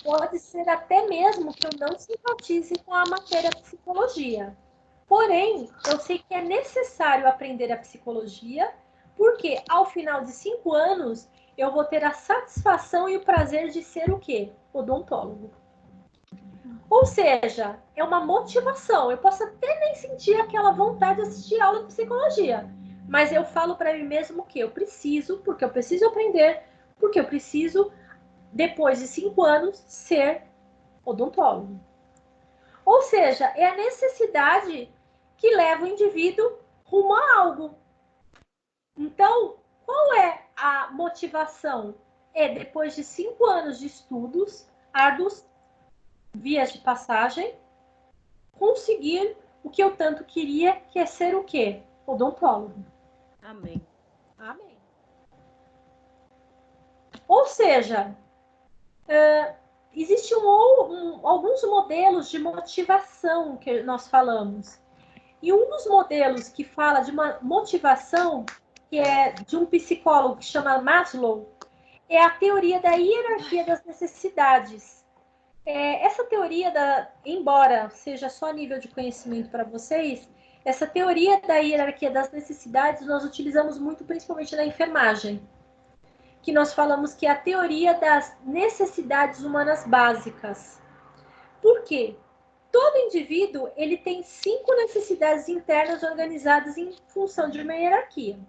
Pode ser até mesmo que eu não simpatize com a matéria psicologia. Porém, eu sei que é necessário aprender a psicologia, porque ao final de 5 anos, eu vou ter a satisfação e o prazer de ser o quê? Odontólogo. Ou seja, é uma motivação. Eu posso até nem sentir aquela vontade de assistir aula de psicologia, mas eu falo para mim mesmo que eu preciso, porque eu preciso aprender, porque eu preciso, depois de 5 anos, ser odontólogo. Ou seja, é a necessidade que leva o indivíduo rumo a algo. Então, qual é a motivação? É depois de 5 anos de estudos árduos, vias de passagem, conseguir o que eu tanto queria, que é ser o quê? Odontólogo. Amém. Amém. Ou seja, existem alguns modelos de motivação que nós falamos. E um dos modelos que fala de uma motivação, que é de um psicólogo que chama Maslow, é a teoria da hierarquia das necessidades. Essa teoria, embora seja só nível de conhecimento para vocês, essa teoria da hierarquia das necessidades nós utilizamos muito, principalmente na enfermagem, que nós falamos que é a teoria das necessidades humanas básicas. Por quê? Todo indivíduo ele tem 5 necessidades internas organizadas em função de uma hierarquia.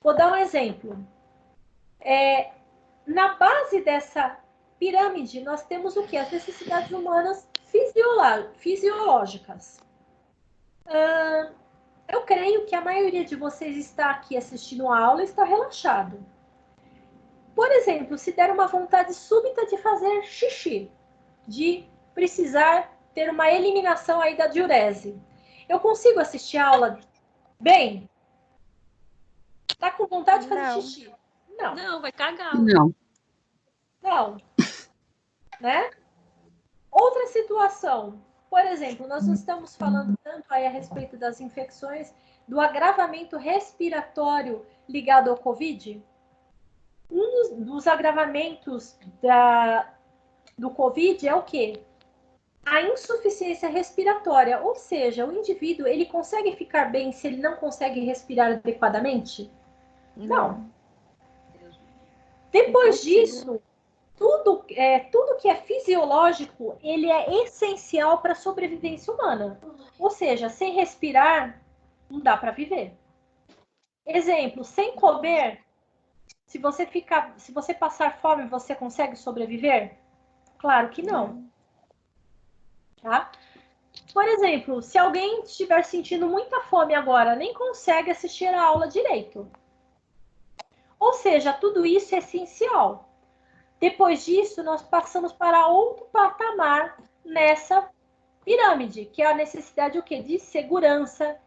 Vou dar um exemplo. Na base dessa pirâmide, nós temos o quê? As necessidades humanas fisiológicas. Eu creio que a maioria de vocês está aqui assistindo a aula e está relaxado. Por exemplo, se der uma vontade súbita de fazer xixi, de precisar ter uma eliminação aí da diurese, eu consigo assistir a aula bem? Tá com vontade de fazer xixi? Não. Não, vai cagar. Não. Não. Né? Outra situação. Por exemplo, nós não estamos falando tanto aí a respeito das infecções, do agravamento respiratório ligado ao Covid? Um dos agravamentos do Covid é o quê? A insuficiência respiratória, ou seja, o indivíduo ele consegue ficar bem se ele não consegue respirar adequadamente? Não. Depois disso, tudo que é fisiológico, ele é essencial para a sobrevivência humana. Ou seja, sem respirar, não dá para viver. Exemplo, sem comer, se você passar fome, você consegue sobreviver? Claro que não. Tá? Por exemplo, se alguém estiver sentindo muita fome agora, nem consegue assistir a aula direito. Ou seja, tudo isso é essencial. Depois disso, nós passamos para outro patamar nessa pirâmide, que é a necessidade o quê? De segurança,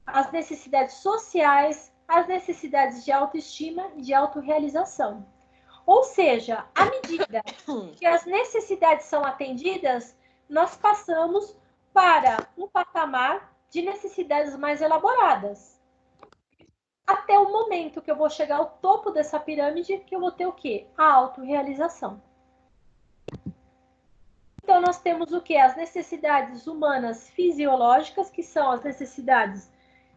as necessidades sociais, as necessidades de autoestima e de autorrealização. Ou seja, à medida que as necessidades são atendidas, nós passamos para um patamar de necessidades mais elaboradas. Até o momento que eu vou chegar ao topo dessa pirâmide, que eu vou ter o quê? A autorrealização. Então, nós temos o quê? As necessidades humanas fisiológicas, que são as necessidades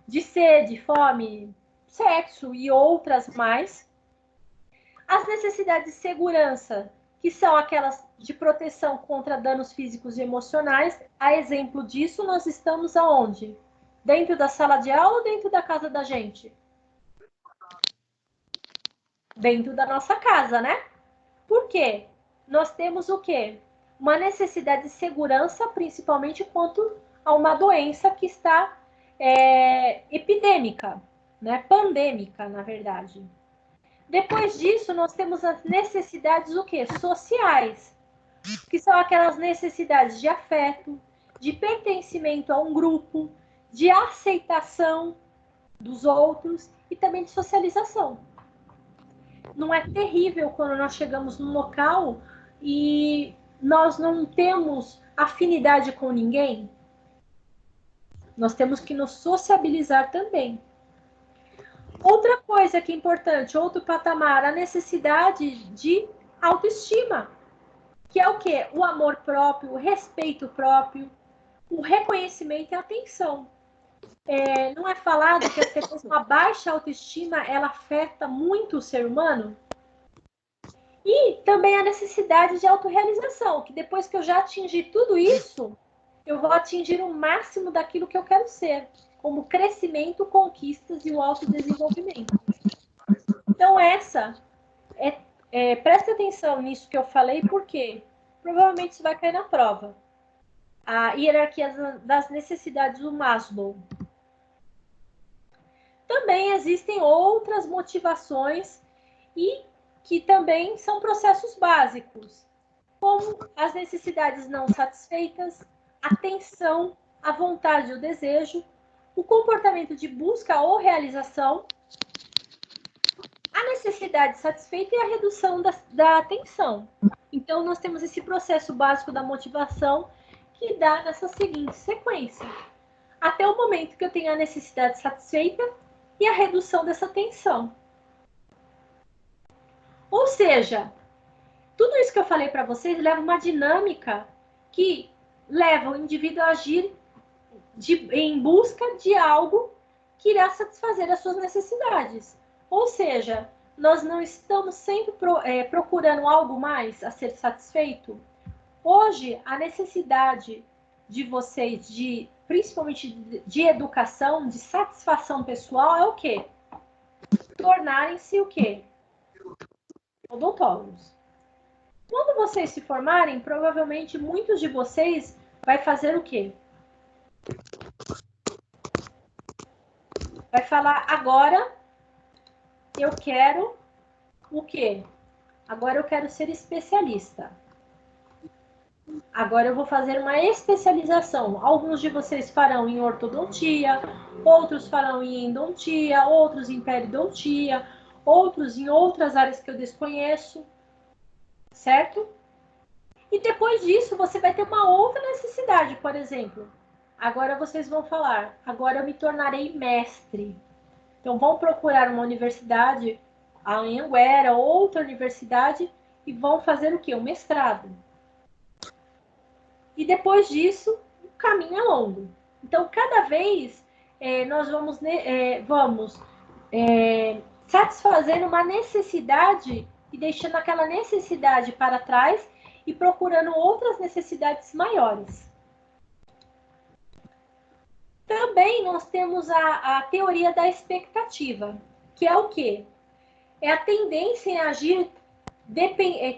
de sede, fome, sexo e outras mais. As necessidades de segurança, que são aquelas de proteção contra danos físicos e emocionais. A exemplo disso, nós estamos aonde? Dentro da sala de aula ou dentro da casa da gente? Dentro da nossa casa, né? Por quê? Nós temos o quê? Uma necessidade de segurança, principalmente quanto a uma doença que está epidêmica, né? Pandêmica, na verdade. Depois disso, nós temos as necessidades o quê? Sociais, que são aquelas necessidades de afeto, de pertencimento a um grupo, de aceitação dos outros e também de socialização. Não é terrível quando nós chegamos num local e nós não temos afinidade com ninguém? Nós temos que nos sociabilizar também. Outra coisa que é importante, outro patamar, a necessidade de autoestima, que é o quê? O amor próprio, o respeito próprio, o reconhecimento e a atenção. Não é falado que as pessoas com uma baixa autoestima, ela afeta muito o ser humano? E também a necessidade de autorrealização, que depois que eu já atingi tudo isso, eu vou atingir o máximo daquilo que eu quero ser, como crescimento, conquistas e o autodesenvolvimento. Então, preste atenção nisso que eu falei, porque provavelmente isso vai cair na prova. A hierarquia das necessidades do Maslow. Também existem outras motivações e que também são processos básicos, como as necessidades não satisfeitas, a tensão, a vontade e o desejo, o comportamento de busca ou realização, a necessidade satisfeita e a redução da tensão. Então, nós temos esse processo básico da motivação que dá nessa seguinte sequência. Até o momento que eu tenho a necessidade satisfeita e a redução dessa tensão. Ou seja, tudo isso que eu falei para vocês leva uma dinâmica que leva o indivíduo a agir em busca de algo que irá satisfazer as suas necessidades. Ou seja, nós não estamos sempre procurando algo mais a ser satisfeito. Hoje, a necessidade de vocês, principalmente de educação, de satisfação pessoal, é o quê? Tornarem-se o quê? Odontólogos. Quando vocês se formarem, provavelmente muitos de vocês vai fazer o quê? Vai falar, agora eu quero o quê? Agora eu quero ser especialista. Agora eu vou fazer uma especialização. Alguns de vocês farão em ortodontia, outros farão em endodontia, outros em periodontia, outros em outras áreas que eu desconheço, certo? E depois disso, você vai ter uma outra necessidade, por exemplo. Agora vocês vão falar, agora eu me tornarei mestre. Então, vão procurar uma universidade, a Anhanguera, outra universidade, e vão fazer o quê? Um mestrado. E depois disso, o caminho é longo. Então, cada vez nós vamos satisfazendo uma necessidade e deixando aquela necessidade para trás e procurando outras necessidades maiores. Também nós temos a teoria da expectativa, que é o quê? É a tendência em agir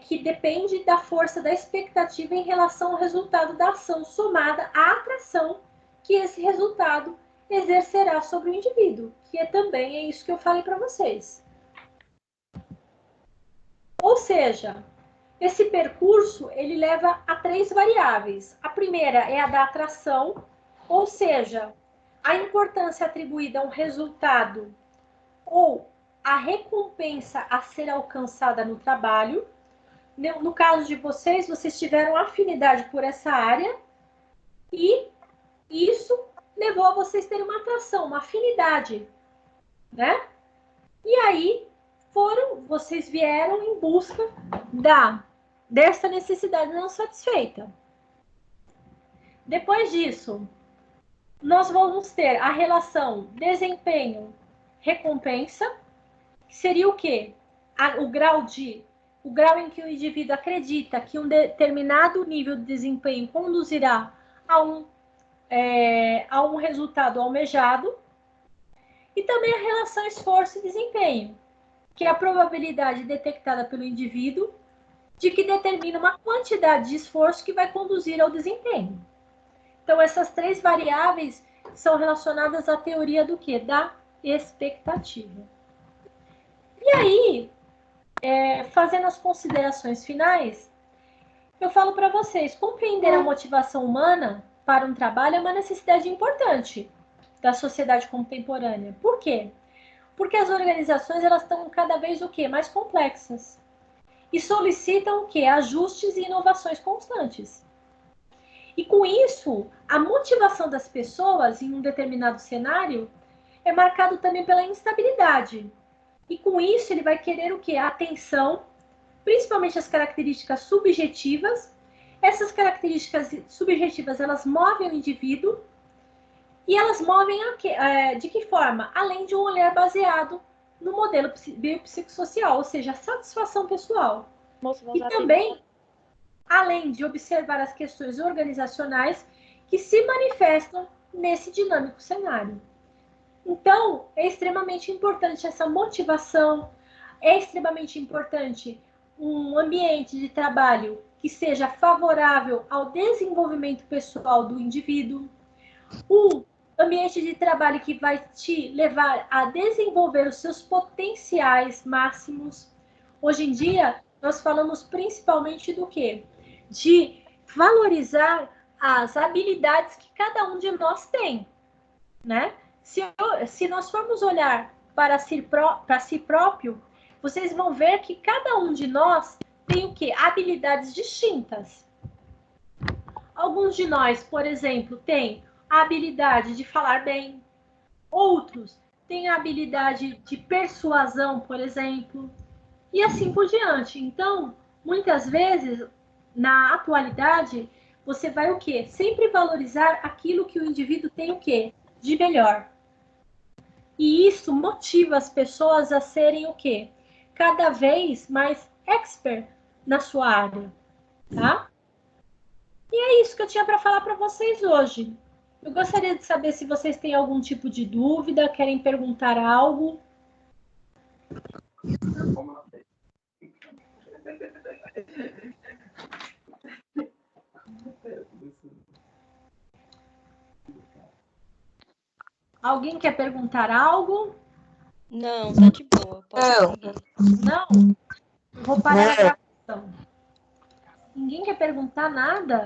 que depende da força da expectativa em relação ao resultado da ação somada à atração que esse resultado exercerá sobre o indivíduo, que também é isso que eu falei para vocês. Ou seja, esse percurso ele leva a 3 variáveis. A primeira é a da atração, ou seja, a importância atribuída a um resultado ou a recompensa a ser alcançada no trabalho. No caso de vocês, vocês tiveram afinidade por essa área e isso levou a vocês terem uma atração, uma afinidade, né? E aí vocês vieram em busca dessa necessidade não satisfeita. Depois disso, nós vamos ter a relação desempenho-recompensa, que seria o quê? O grau em que o indivíduo acredita que um determinado nível de desempenho conduzirá a um resultado almejado. E também a relação esforço e desempenho, que é a probabilidade detectada pelo indivíduo de que determina uma quantidade de esforço que vai conduzir ao desempenho. Então, essas 3 variáveis são relacionadas à teoria do quê? Da expectativa. E aí, fazendo as considerações finais, eu falo para vocês, compreender a motivação humana para um trabalho é uma necessidade importante da sociedade contemporânea. Por quê? Porque as organizações elas estão cada vez o quê? Mais complexas. E solicitam o quê? Ajustes e inovações constantes. E com isso, a motivação das pessoas em um determinado cenário é marcado também pela instabilidade. E com isso, ele vai querer o quê? A atenção, principalmente as características subjetivas. Essas características subjetivas, elas movem o indivíduo. E elas movem de que forma? Além de um olhar baseado no modelo biopsicossocial, ou seja, a satisfação pessoal. E também, além de observar as questões organizacionais que se manifestam nesse dinâmico cenário. Então, é extremamente importante essa motivação, é extremamente importante um ambiente de trabalho que seja favorável ao desenvolvimento pessoal do indivíduo, um ambiente de trabalho que vai te levar a desenvolver os seus potenciais máximos. Hoje em dia, nós falamos principalmente do quê? De valorizar as habilidades que cada um de nós tem, né? Se nós formos olhar para si próprio, vocês vão ver que cada um de nós tem o quê? Habilidades distintas. Alguns de nós, por exemplo, têm a habilidade de falar bem. Outros têm a habilidade de persuasão, por exemplo. E assim por diante. Então, muitas vezes, na atualidade, você vai o quê? Sempre valorizar aquilo que o indivíduo tem o quê? De melhor. E isso motiva as pessoas a serem o quê? Cada vez mais expert na sua área, tá? E é isso que eu tinha para falar para vocês hoje. Eu gostaria de saber se vocês têm algum tipo de dúvida, querem perguntar algo. Alguém quer perguntar algo? Não, tá de boa. Pode seguir. Não? Vou parar a gravação. Ninguém quer perguntar nada?